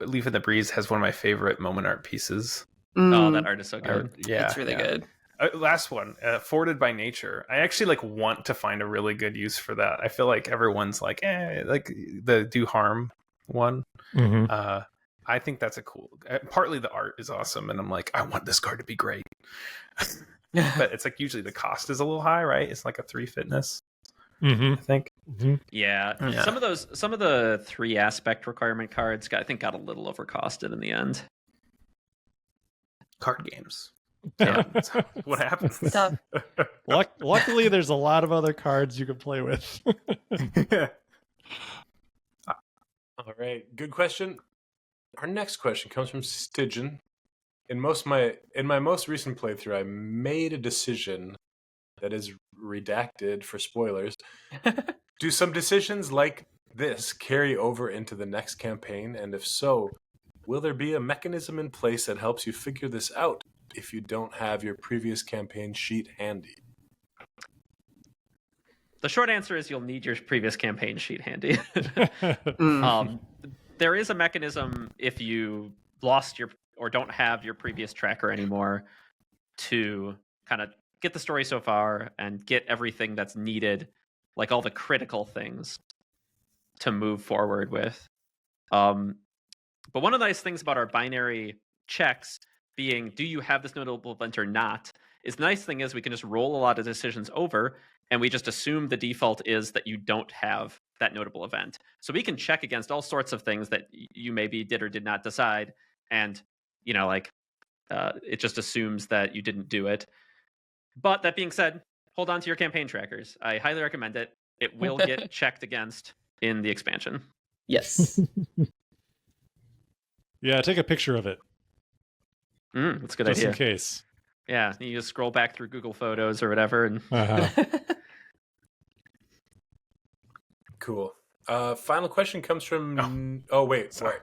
Leaf in the Breeze, has one of my favorite moment art pieces. Oh, that art is so good. It's really good. Last one, Forwarded by Nature. I actually like want to find a really good use for that. I feel like everyone's like the Do Harm one. I think that's a cool. Partly the art is awesome, and I'm like, I want this card to be great. But it's like usually the cost is a little high, right? It's like a 3 fitness. I think. Yeah. Some of the 3 aspect requirement cards got a little overcosted in the end. Card games. Yeah, that's what happens. Luckily, there's a lot of other cards you can play with. All right, good question. Our next question comes from Stygian. In my most recent playthrough, I made a decision that is redacted for spoilers. Do some decisions like this carry over into the next campaign? And if so, will there be a mechanism in place that helps you figure this out if you don't have your previous campaign sheet handy? The short answer is you'll need your previous campaign sheet handy. There is a mechanism if you lost or don't have your previous tracker anymore to kind of get the story so far and get everything that's needed, like all the critical things to move forward with. But one of the nice things about our binary checks being, do you have this notable event or not, is the nice thing is we can just roll a lot of decisions over and we just assume the default is that you don't have that notable event. So we can check against all sorts of things that you maybe did or did not decide. And, it just assumes that you didn't do it. But that being said, hold on to your campaign trackers. I highly recommend it. It will get checked against in the expansion. Yes. Yeah, take a picture of it. That's a good just idea. in case. Yeah, you just scroll back through Google Photos or whatever, and Cool. Final question comes from. Oh wait, sorry.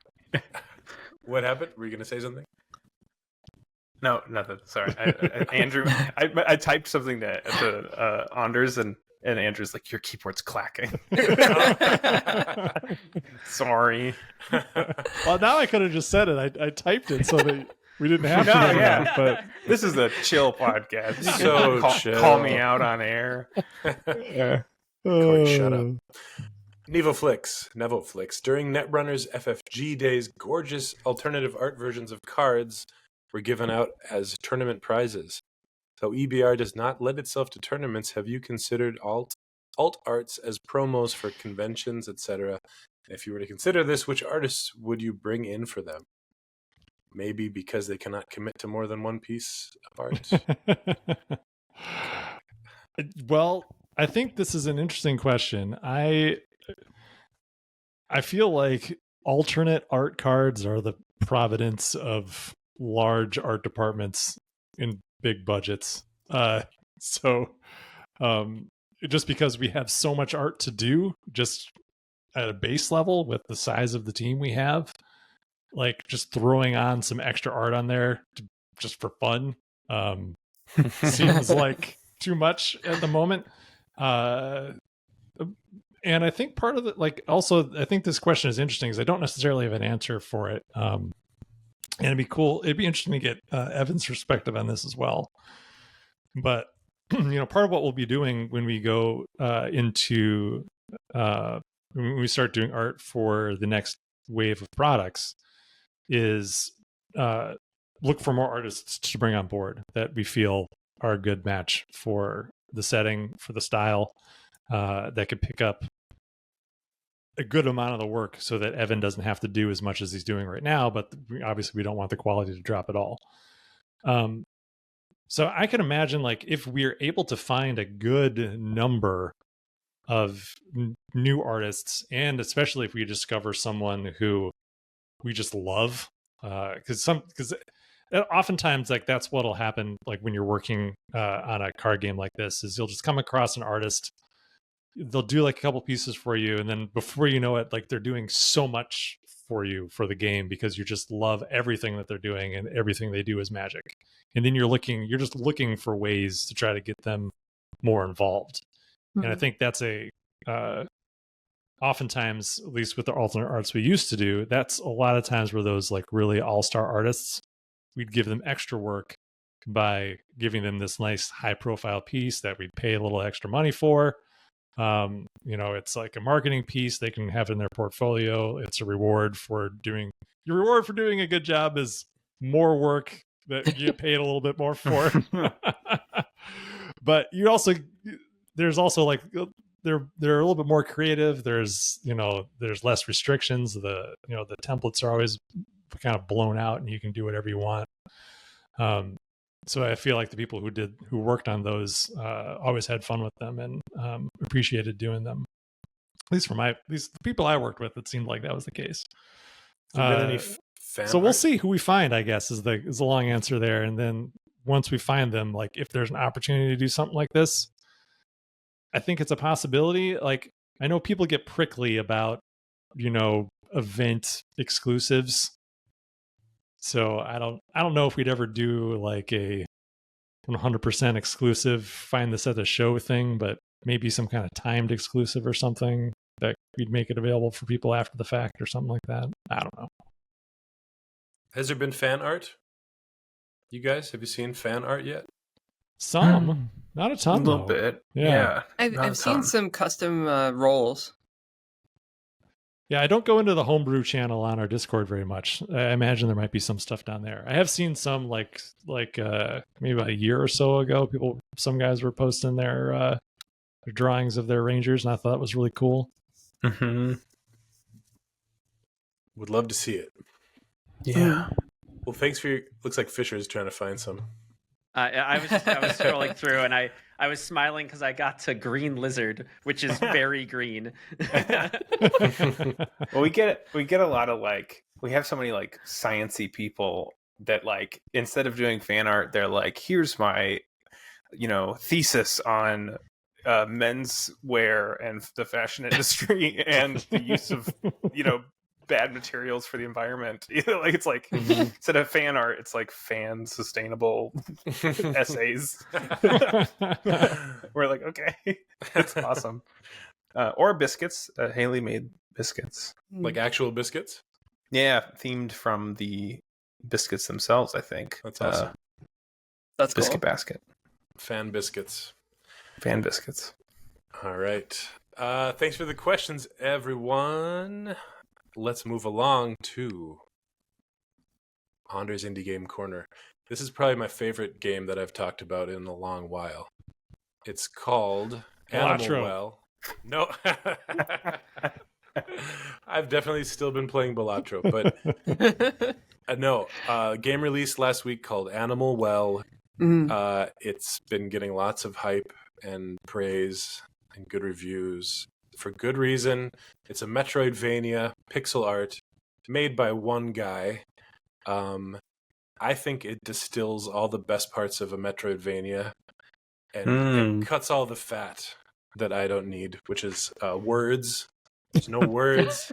What happened? Were you going to say something? No, nothing. Sorry, Andrew. I typed something to Anders, and Andrew's like, "Your keyboard's clacking." Sorry. Well, now I could have just said it. I typed it so that we didn't have to. No, do yeah. that, but This is a chill podcast. You So can chill. call me out on air. yeah. Corey, shut up. Neville Flicks. During Netrunner's FFG days, gorgeous alternative art versions of cards were given out as tournament prizes. Though EBR does not lend itself to tournaments, have you considered alt arts as promos for conventions, etc.? If you were to consider this, which artists would you bring in for them? Maybe because they cannot commit to more than one piece of art. Well, I think this is an interesting question. I feel like alternate art cards are the providence of large art departments in big budgets. So just because we have so much art to do, just at a base level with the size of the team we have, like just throwing on some extra art on there just for fun seems like too much at the moment. And I think part of it, like, also, I think this question is interesting because I don't necessarily have an answer for it. And it'd be interesting to get Evan's perspective on this as well. But, part of what we'll be doing when we go into, when we start doing art for the next wave of products is look for more artists to bring on board that we feel are a good match for the setting, for the style, that could pick up a good amount of the work so that Evan doesn't have to do as much as he's doing right now, but obviously we don't want the quality to drop at all. So I can imagine, like, if we're able to find a good number of new artists, and especially if we discover someone who we just love, because oftentimes, like, that's what'll happen, like when you're working on a card game like this, is you'll just come across an artist, they'll do like a couple pieces for you, and then before you know it, like, they're doing so much for you for the game because you just love everything that they're doing, and everything they do is magic. And then you're just looking for ways to try to get them more involved. Mm-hmm. And I think that's oftentimes, at least with the alternate arts we used to do, that's a lot of times where those, like, really all-star artists, we'd give them extra work by giving them this nice high-profile piece that we'd pay a little extra money for. It's like a marketing piece they can have in their portfolio. It's a reward for doing a good job is more work that you get paid a little bit more for. But there's also like, they're a little bit more creative. There's less restrictions. The templates are always kind of blown out and you can do whatever you want. So I feel like the people who worked on those always had fun with them and appreciated doing them. At least the people I worked with, it seemed like that was the case. So we'll see who we find, I guess, is the long answer there. And then once we find them, like, if there's an opportunity to do something like this, I think it's a possibility. Like, I know people get prickly about, event exclusives. So I don't know if we'd ever do like a 100% exclusive find this at the show thing, but maybe some kind of timed exclusive or something that we'd make it available for people after the fact or something like that. I don't know. Has there been fan art? You guys, have you seen fan art yet? Some, not a ton. A little bit. Yeah. I've seen some custom rolls. Yeah, I don't go into the homebrew channel on our Discord very much. I imagine there might be some stuff down there. I have seen some like maybe about a year or so ago, some guys were posting their drawings of their Rangers, and I thought it was really cool. Mm-hmm. Would love to see it. Yeah. Well, thanks for looks like Fisher's trying to find some. I was scrolling through, and I was smiling because I got to Green Lizard, which is very green. Well, we get a lot of like we have so many like sciencey people that like instead of doing fan art, they're like, here's my thesis on menswear and the fashion industry and the use of bad materials for the environment. Like it's like instead of fan art, it's like fan sustainable essays. We're like, okay, that's awesome. Or biscuits. Haley made biscuits, Like actual biscuits. yeah, themed from the biscuits themselves. I think That's awesome. That's cool. biscuit basket, Fan biscuits. fan biscuits. All right. Thanks for the questions, everyone. Let's move along to Andre's Indie Game Corner. This is probably my favorite game that I've talked about in a long while. It's called Animal Balatro. Well. No. I've definitely still been playing Balatro, but no. Game released last week called Animal Well. It's been getting lots of hype and praise and good reviews for good reason. It's a Metroidvania pixel art made by one guy. I think it distills all the best parts of a Metroidvania and cuts all the fat that I don't need, which is words. There's no words.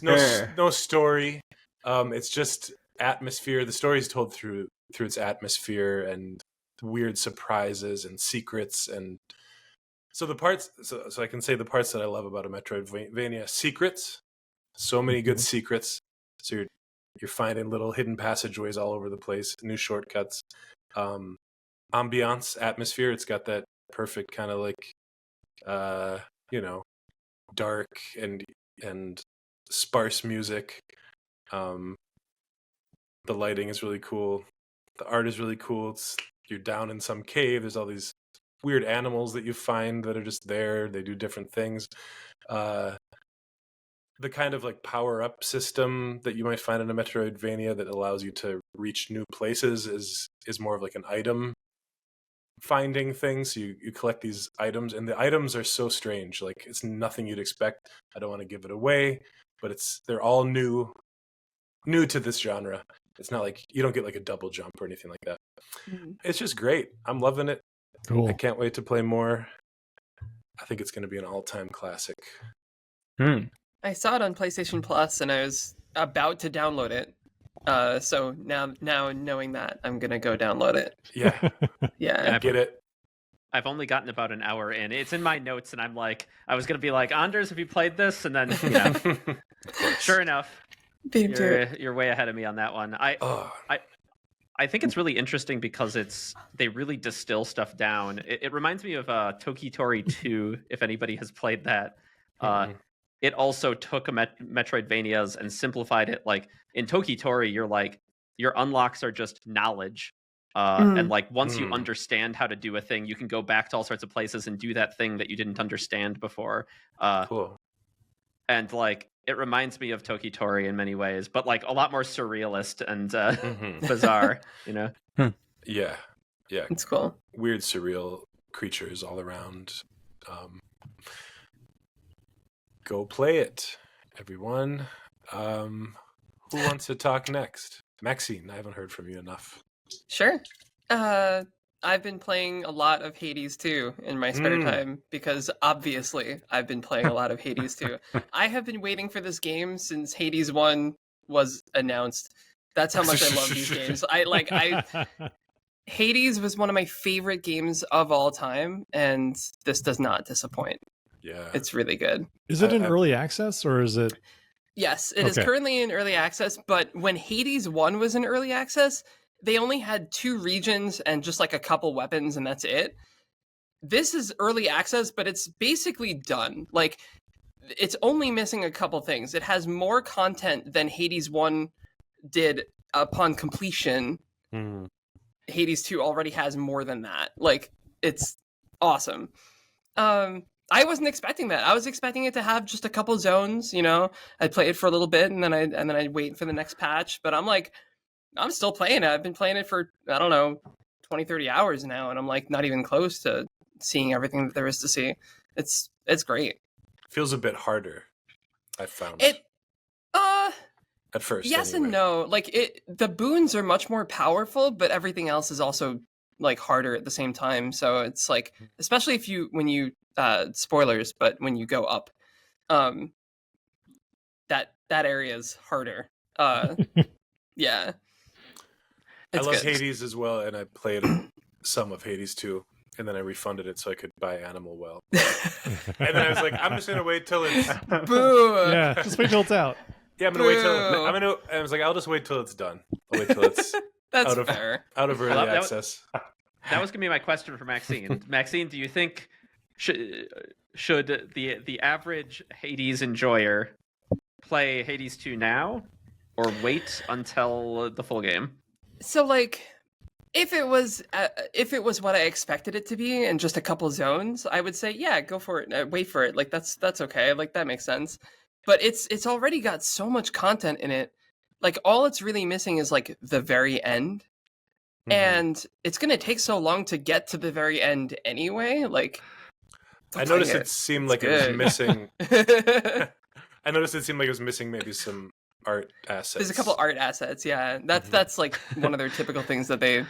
There's no story. It's just atmosphere. The story is told through its atmosphere and weird surprises and secrets. And so the parts, so I can say the parts that I love about a Metroidvania: secrets. So many good secrets. So you're finding little hidden passageways all over the place, new shortcuts. Ambiance, atmosphere. It's got that perfect kind of like, dark and sparse music. The lighting is really cool. The art is really cool. You're down in some cave. There's all these weird animals that you find that are just there. They do different things. The kind of like power-up system that you might find in a Metroidvania that allows you to reach new places is more of like an item finding thing. So you collect these items, and the items are so strange. Like, it's nothing you'd expect. I don't want to give it away, but they're all new to this genre. It's not like you don't get like a double jump or anything like that. It's just great. I'm loving it. Cool. I can't wait to play more. I think it's going to be an all-time classic. I saw it on PlayStation Plus, and I was about to download it. So now knowing that, I'm gonna go download it. Yeah, Yeah. I get it. I've only gotten about an hour in. It's in my notes, and I'm like, I was gonna be like, Anders, have you played this? And then, sure enough, you're way ahead of me on that one. I think it's really interesting because they really distill stuff down. It reminds me of Tokitori 2, if anybody has played that. It also took Metroidvanias and simplified it. Like in Tokitori, your unlocks are just knowledge. And like once you understand how to do a thing, you can go back to all sorts of places and do that thing that you didn't understand before. Cool. Mm-hmm. And like it reminds me of Tokitori in many ways, but like a lot more surrealist and bizarre, Yeah. It's cool. Weird, surreal creatures all around. Go play it, everyone. Who wants to talk next? Maxine, I haven't heard from you enough. Sure. I've been playing a lot of Hades 2 in my spare time because obviously I've been playing a lot of Hades 2. I have been waiting for this game since Hades 1 was announced. That's how much I love these games. Hades was one of my favorite games of all time, and this does not disappoint. Yeah. It's really good. Is it in early access or is it? Yes, it is currently in early access, but when Hades 1 was in early access, they only had 2 regions and just like a couple weapons, and that's it. This is early access, but it's basically done. Like, it's only missing a couple things. It has more content than Hades 1 did upon completion. Hades 2 already has more than that. Like, it's awesome. I wasn't expecting that. I was expecting it to have just a couple zones, I'd play it for a little bit and then I'd wait for the next patch, but I'm still playing it. I've been playing it for, I don't know, 20, 30 hours now, and I'm like not even close to seeing everything that there is to see. It's great. Feels a bit harder, I found. at first. Yes anyway. and no. Like the boons are much more powerful, but everything else is also like harder at the same time. So it's like, especially when you spoilers, but when you go up, that area is harder. Yeah. I It's love good. Hades as well, and I played some of Hades too, and then I refunded it so I could buy Animal Well. And then I was like, I'm just gonna wait till it's Boo. Yeah, just wait till it's out. yeah. I'm gonna wait till Boo. I was like, I'll just wait till it's done. I'll wait till it's That's out of fair. early Well, that- access. That was gonna be my question for Maxine. Maxine, do you think should the average Hades enjoyer play Hades 2 now, or wait until the full game? So like, if it was what I expected it to be in just a couple zones, I would say yeah, go for it. Wait for it. Like that's okay. Like that makes sense. But it's already got so much content in it. Like all it's really missing is like the very end. And it's going to take so long to get to the very end anyway. Like, I noticed it seemed like it was missing. I noticed it seemed like it was missing maybe some art assets. There's a couple art assets, yeah. That's like one of their typical things that they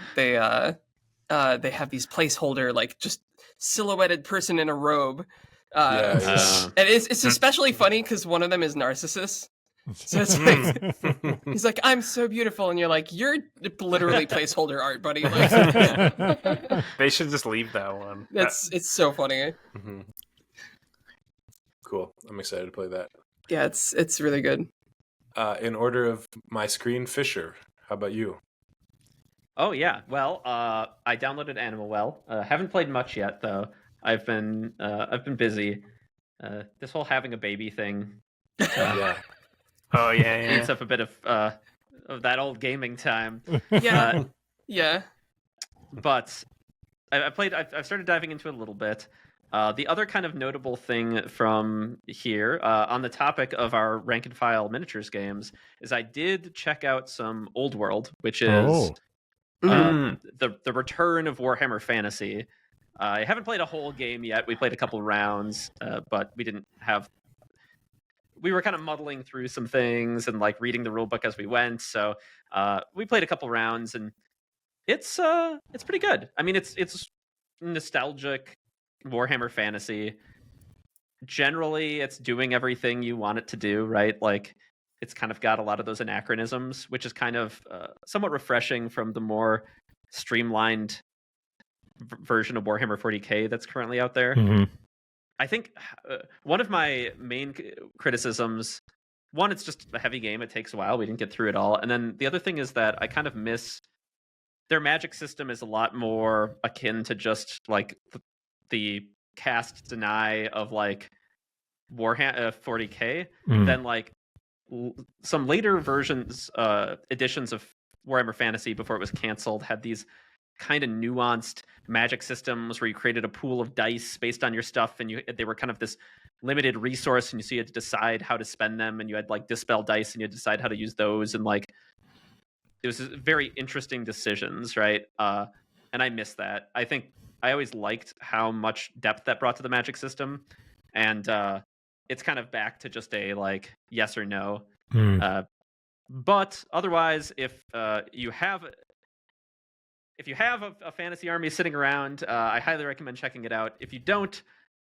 have these placeholder like just silhouetted person in a robe. And it's especially funny because one of them is Narcissus. So it's like he's like, I'm so beautiful, and you're like, you're literally placeholder art, buddy. Like, They should just leave that one. it's so funny. Mm-hmm. Cool. I'm excited to play that. Yeah, it's really good. In order of my screen, Fisher. How about you? Oh yeah. Well, I downloaded Animal Well. Haven't played much yet though. I've been busy. This whole having a baby thing. Yeah. Oh yeah. Eats up a bit of that old gaming time. Yeah, yeah. But I've started diving into it a little bit. The other kind of notable thing from here, on the topic of our rank and file miniatures games, is I did check out some Old World, which is the return of Warhammer Fantasy. I haven't played a whole game yet. We played a couple rounds, but we didn't have. We were kind of muddling through some things and like reading the rulebook as we went. So we played a couple rounds, and it's pretty good. I mean, it's nostalgic Warhammer Fantasy. Generally, it's doing everything you want it to do, right? Like, it's kind of got a lot of those anachronisms, which is kind of somewhat refreshing from the more streamlined version of Warhammer 40k that's currently out there. Mm-hmm. I think one of my main criticisms, one, it's just a heavy game. It takes a while. We didn't get through it all. And then the other thing is that I kind of miss their magic system is a lot more akin to just like the cast deny of like Warhammer 40k than like some later versions, editions of Warhammer Fantasy before it was canceled had these kind of nuanced magic systems where you created a pool of dice based on your stuff, and they were kind of this limited resource, and so you had to decide how to spend them, and you had like dispel dice, and you had to decide how to use those, and like it was very interesting decisions, right? And I miss that. I think I always liked how much depth that brought to the magic system, and it's kind of back to just a like yes or no. But otherwise, if you have a fantasy army sitting around, I highly recommend checking it out. If you don't,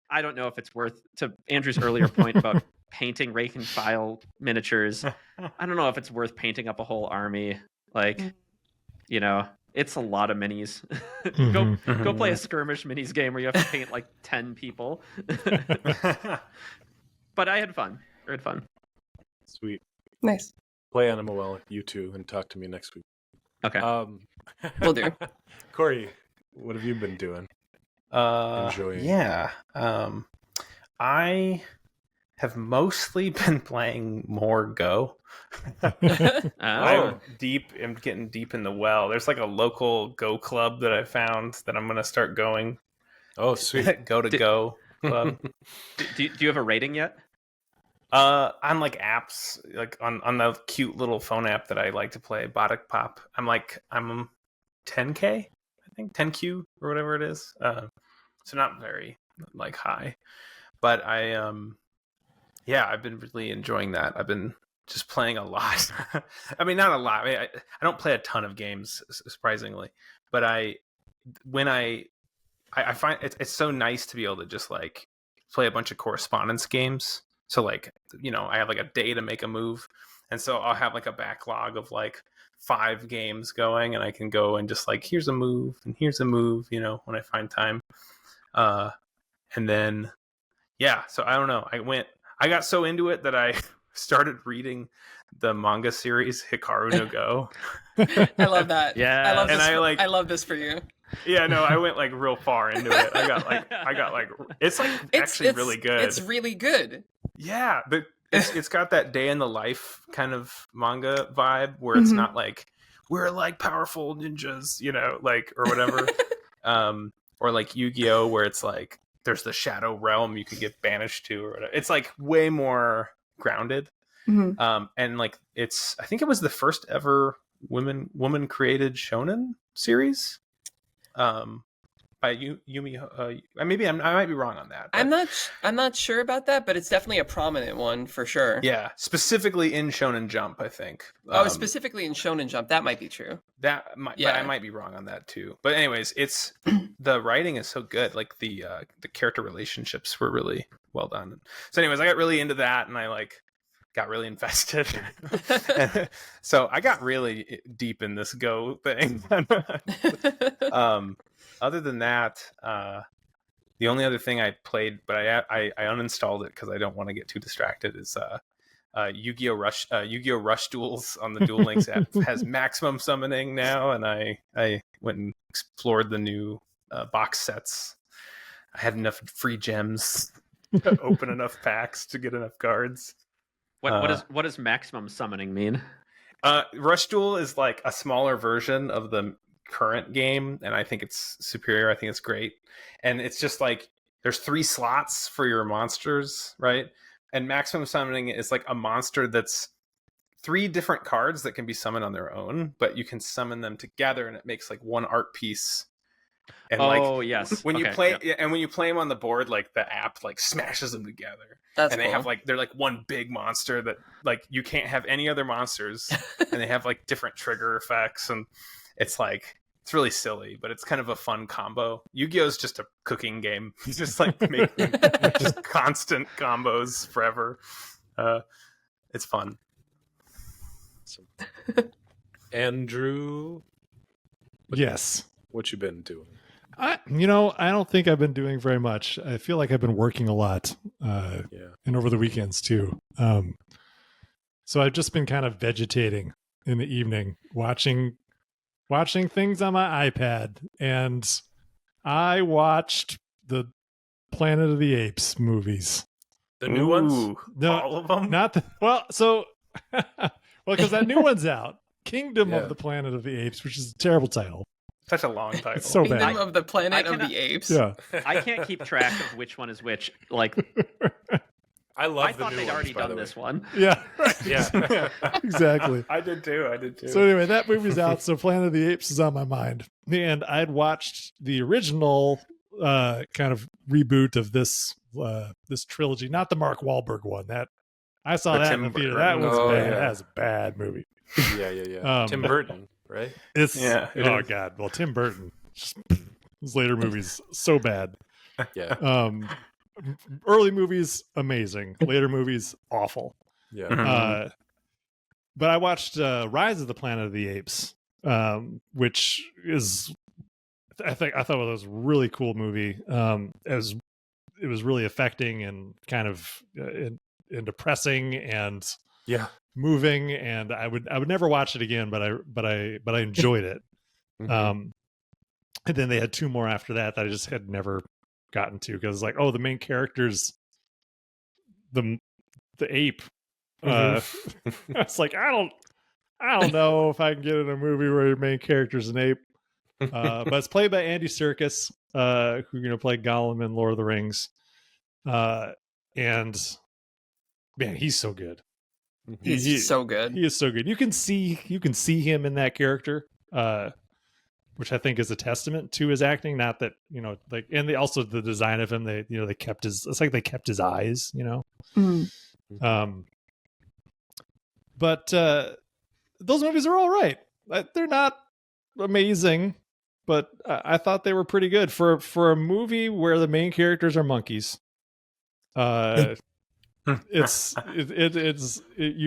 I don't know if it's worth, to Andrew's earlier point about painting rake and file miniatures, I don't know if it's worth painting up a whole army. Like, you know, it's a lot of minis. Go play a skirmish minis game where you have to paint like 10 people. But I had fun. Sweet. Nice. Play Animal Well, you two, and talk to me next week. Okay. Will do. Corey, what have you been doing? Enjoying? Yeah. I have mostly been playing more Go. I'm getting deep in the well. There's like a local Go club that I found that I'm gonna start going. Oh, sweet. Go club. Do you have a rating yet? On like apps, like on the cute little phone app that I like to play, Bodic Pop. I'm 10K, I think 10Q or whatever it is. So not very like high, but I've been really enjoying that. I've been just playing a lot. I mean, not a lot. I don't play a ton of games, surprisingly, but I find it's so nice to be able to just like play a bunch of correspondence games. So like, you know, I have like a day to make a move, and so I'll have like a backlog of like 5 games going, and I can go and just like, here's a move and here's a move, you know, when I find time. And then, yeah, so I don't know. I got so into it that I started reading the manga series Hikaru no Go. I love that. Yeah. I love And this. I I love this for you. Yeah, no, I went like real far into it. I got like it's like actually really good. It's really good. Yeah, but it's got that day in the life kind of manga vibe where it's not like we're like powerful ninjas, you know, like or whatever. Or like Yu-Gi-Oh, where it's like there's the shadow realm you could get banished to, or whatever. It's like way more grounded. And like I think it was the first ever woman created shonen series. By Yumi. Maybe I might be wrong on that. But I'm not sure about that, but it's definitely a prominent one for sure. yeah, specifically in Shonen Jump, I think. Specifically in Shonen Jump, that might be true. But I might be wrong on that too. But anyways, it's the writing is so good. Like the character relationships were really well done. So anyways, I got really into that, and I like got really invested. So I got really deep in this Go thing. Other than that, the only other thing I played, but I uninstalled it because I don't want to get too distracted, is Yu-Gi-Oh! Rush Duels on the Duel Links app has maximum summoning now, and I went and explored the new box sets. I had enough free gems to open enough packs to get enough cards. What does maximum summoning mean? Rush Duel is like a smaller version of the current game, and I think it's superior. I think it's great. And it's just like there's 3 slots for your monsters, right? And maximum summoning is like a monster that's 3 different cards that can be summoned on their own, but you can summon them together, and it makes like one art piece. And yes. When you play, and when you play them on the board, like the app like smashes them together. That's and cool. they have like they're like one big monster that like you can't have any other monsters, and they have like different trigger effects, and it's really silly, but it's kind of a fun combo. Yu-Gi-Oh is just a cooking game. You just like making just constant combos forever. It's fun. Andrew, Yes. what you been doing? I don't think I've been doing very much. I feel like I've been working a lot, and over the weekends too. So I've just been kind of vegetating in the evening, watching things on my iPad, and I watched the Planet of the Apes movies. The new ones? No, all of them? not because that new one's out, Kingdom of the Planet of the Apes, which is a terrible title. Such a long title. It's so bad. Kingdom of the Planet of the Apes. Yeah. I can't keep track of which one is which. Like, I love I the thought new they'd ones, already by done the way. this one. Yeah. Yeah. Exactly. I did too. So anyway, that movie's out. So Planet of the Apes is on my mind, and I'd watched the original kind of reboot of this trilogy, not the Mark Wahlberg one. That I saw The that Tim in the theater. Burton. That was Oh, bad. yeah. That was a bad movie. Yeah. Tim Burton, right? It's Yeah, it oh is. god. Well, Tim Burton. His later movies so bad. Yeah. Early movies amazing. Later movies awful. Yeah. But I watched Rise of the Planet of the Apes, which is I thought it was a really cool movie. It was really affecting and kind of and depressing and moving, and I would never watch it again, but I enjoyed it. Mhm. And then they had 2 more after that I just had never gotten to, because like, oh, the main character's the ape. It's like I don't know if I can get in a movie where your main character's an ape. But it's played by Andy Serkis, who play Gollum in Lord of the Rings. And man, he's so good. He's so good. He is so good. You can see him in that character, which I think is a testament to his acting. Not that and also the design of him. They kept his. It's like they kept his eyes. Mm. But those movies are all right. They're not amazing, but I thought they were pretty good for a movie where the main characters are monkeys. You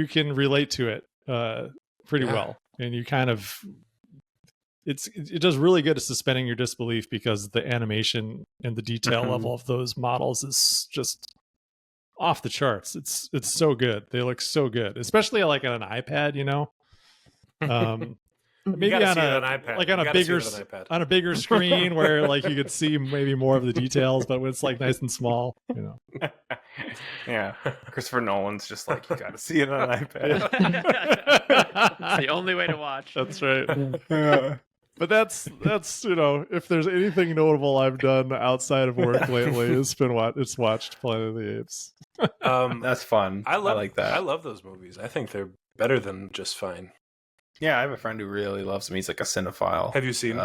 can relate to it pretty well, and you kind of it does really good at suspending your disbelief because the animation and the detail level of those models is just off the charts. It's so good. They look so good, especially like on an iPad, you know. Maybe on an iPad, like on a bigger screen where like you could see maybe more of the details, but when it's like nice and small, you know. Yeah, Christopher Nolan's just like, you got to see it on an iPad. It's the only way to watch. That's right. But that's you know, if there's anything notable I've done outside of work lately, it's watched Planet of the Apes. That's fun. I like that. I love those movies. I think they're better than just fine. Yeah, I have a friend who really loves them. He's like a cinephile. Have you seen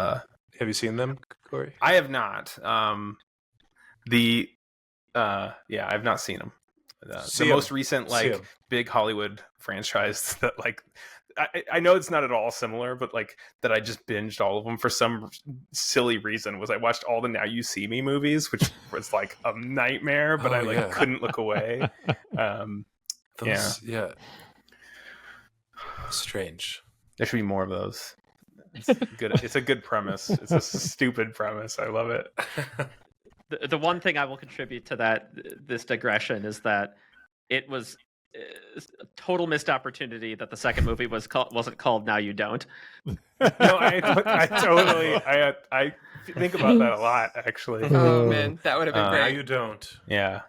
them, Corey? I have not. I've not seen them. The most recent like big Hollywood franchise that like I know it's not at all similar, but like that I just binged all of them for some silly reason was I watched all the Now You See Me movies, which was like a nightmare, but I couldn't look away. Strange. There should be more of those. It's a good premise. It's a stupid premise. I love it. The one thing I will contribute to this digression is that it was a total missed opportunity that the second movie wasn't called Now You Don't. No, I totally I think about that a lot actually. Oh man, that would have been great. Now You Don't. Yeah,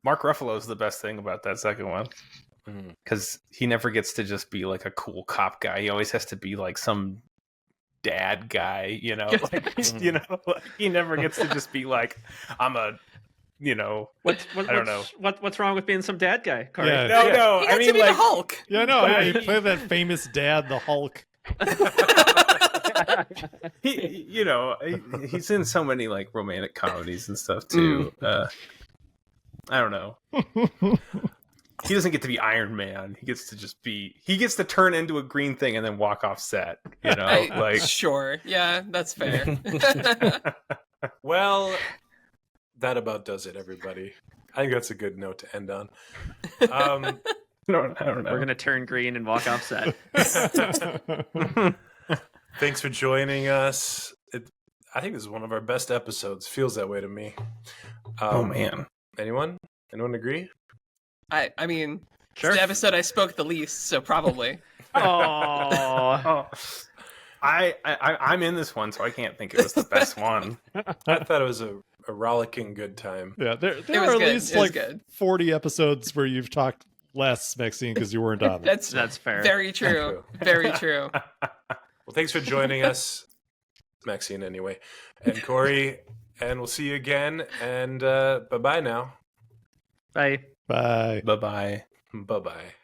Mark Ruffalo is the best thing about that second one because he never gets to just be like a cool cop guy. He always has to be like some dad guy, you know. Like, you know, like, he never gets to just be like, I'm a, you know, I don't know. What's wrong with being some dad guy, Corey? Yeah. No, He I gets mean to be like the Hulk. Yeah, no, he played that famous dad, the Hulk. he's in so many like romantic comedies and stuff too. I don't know. He doesn't get to be Iron Man. He gets to turn into a green thing and then walk off set. You know, Sure, yeah, that's fair. Well, that about does it, everybody. I think that's a good note to end on. I don't know. We're gonna turn green and walk off set. Thanks for joining us. I think this is one of our best episodes. Feels that way to me. Oh man. Anyone agree? I mean, Sure. it's the episode I spoke the least, so probably. Oh, I'm in this one, so I can't think it was the best one. I thought it was a rollicking good time. Yeah, there was are at good. least It was like good. 40 episodes where you've talked less, Maxine, because you weren't on. That's fair. very true. Very true. Well, thanks for joining us, Maxine, anyway, and Corey, and we'll see you again. And bye-bye now. Bye. Bye. Bye-bye. Bye-bye.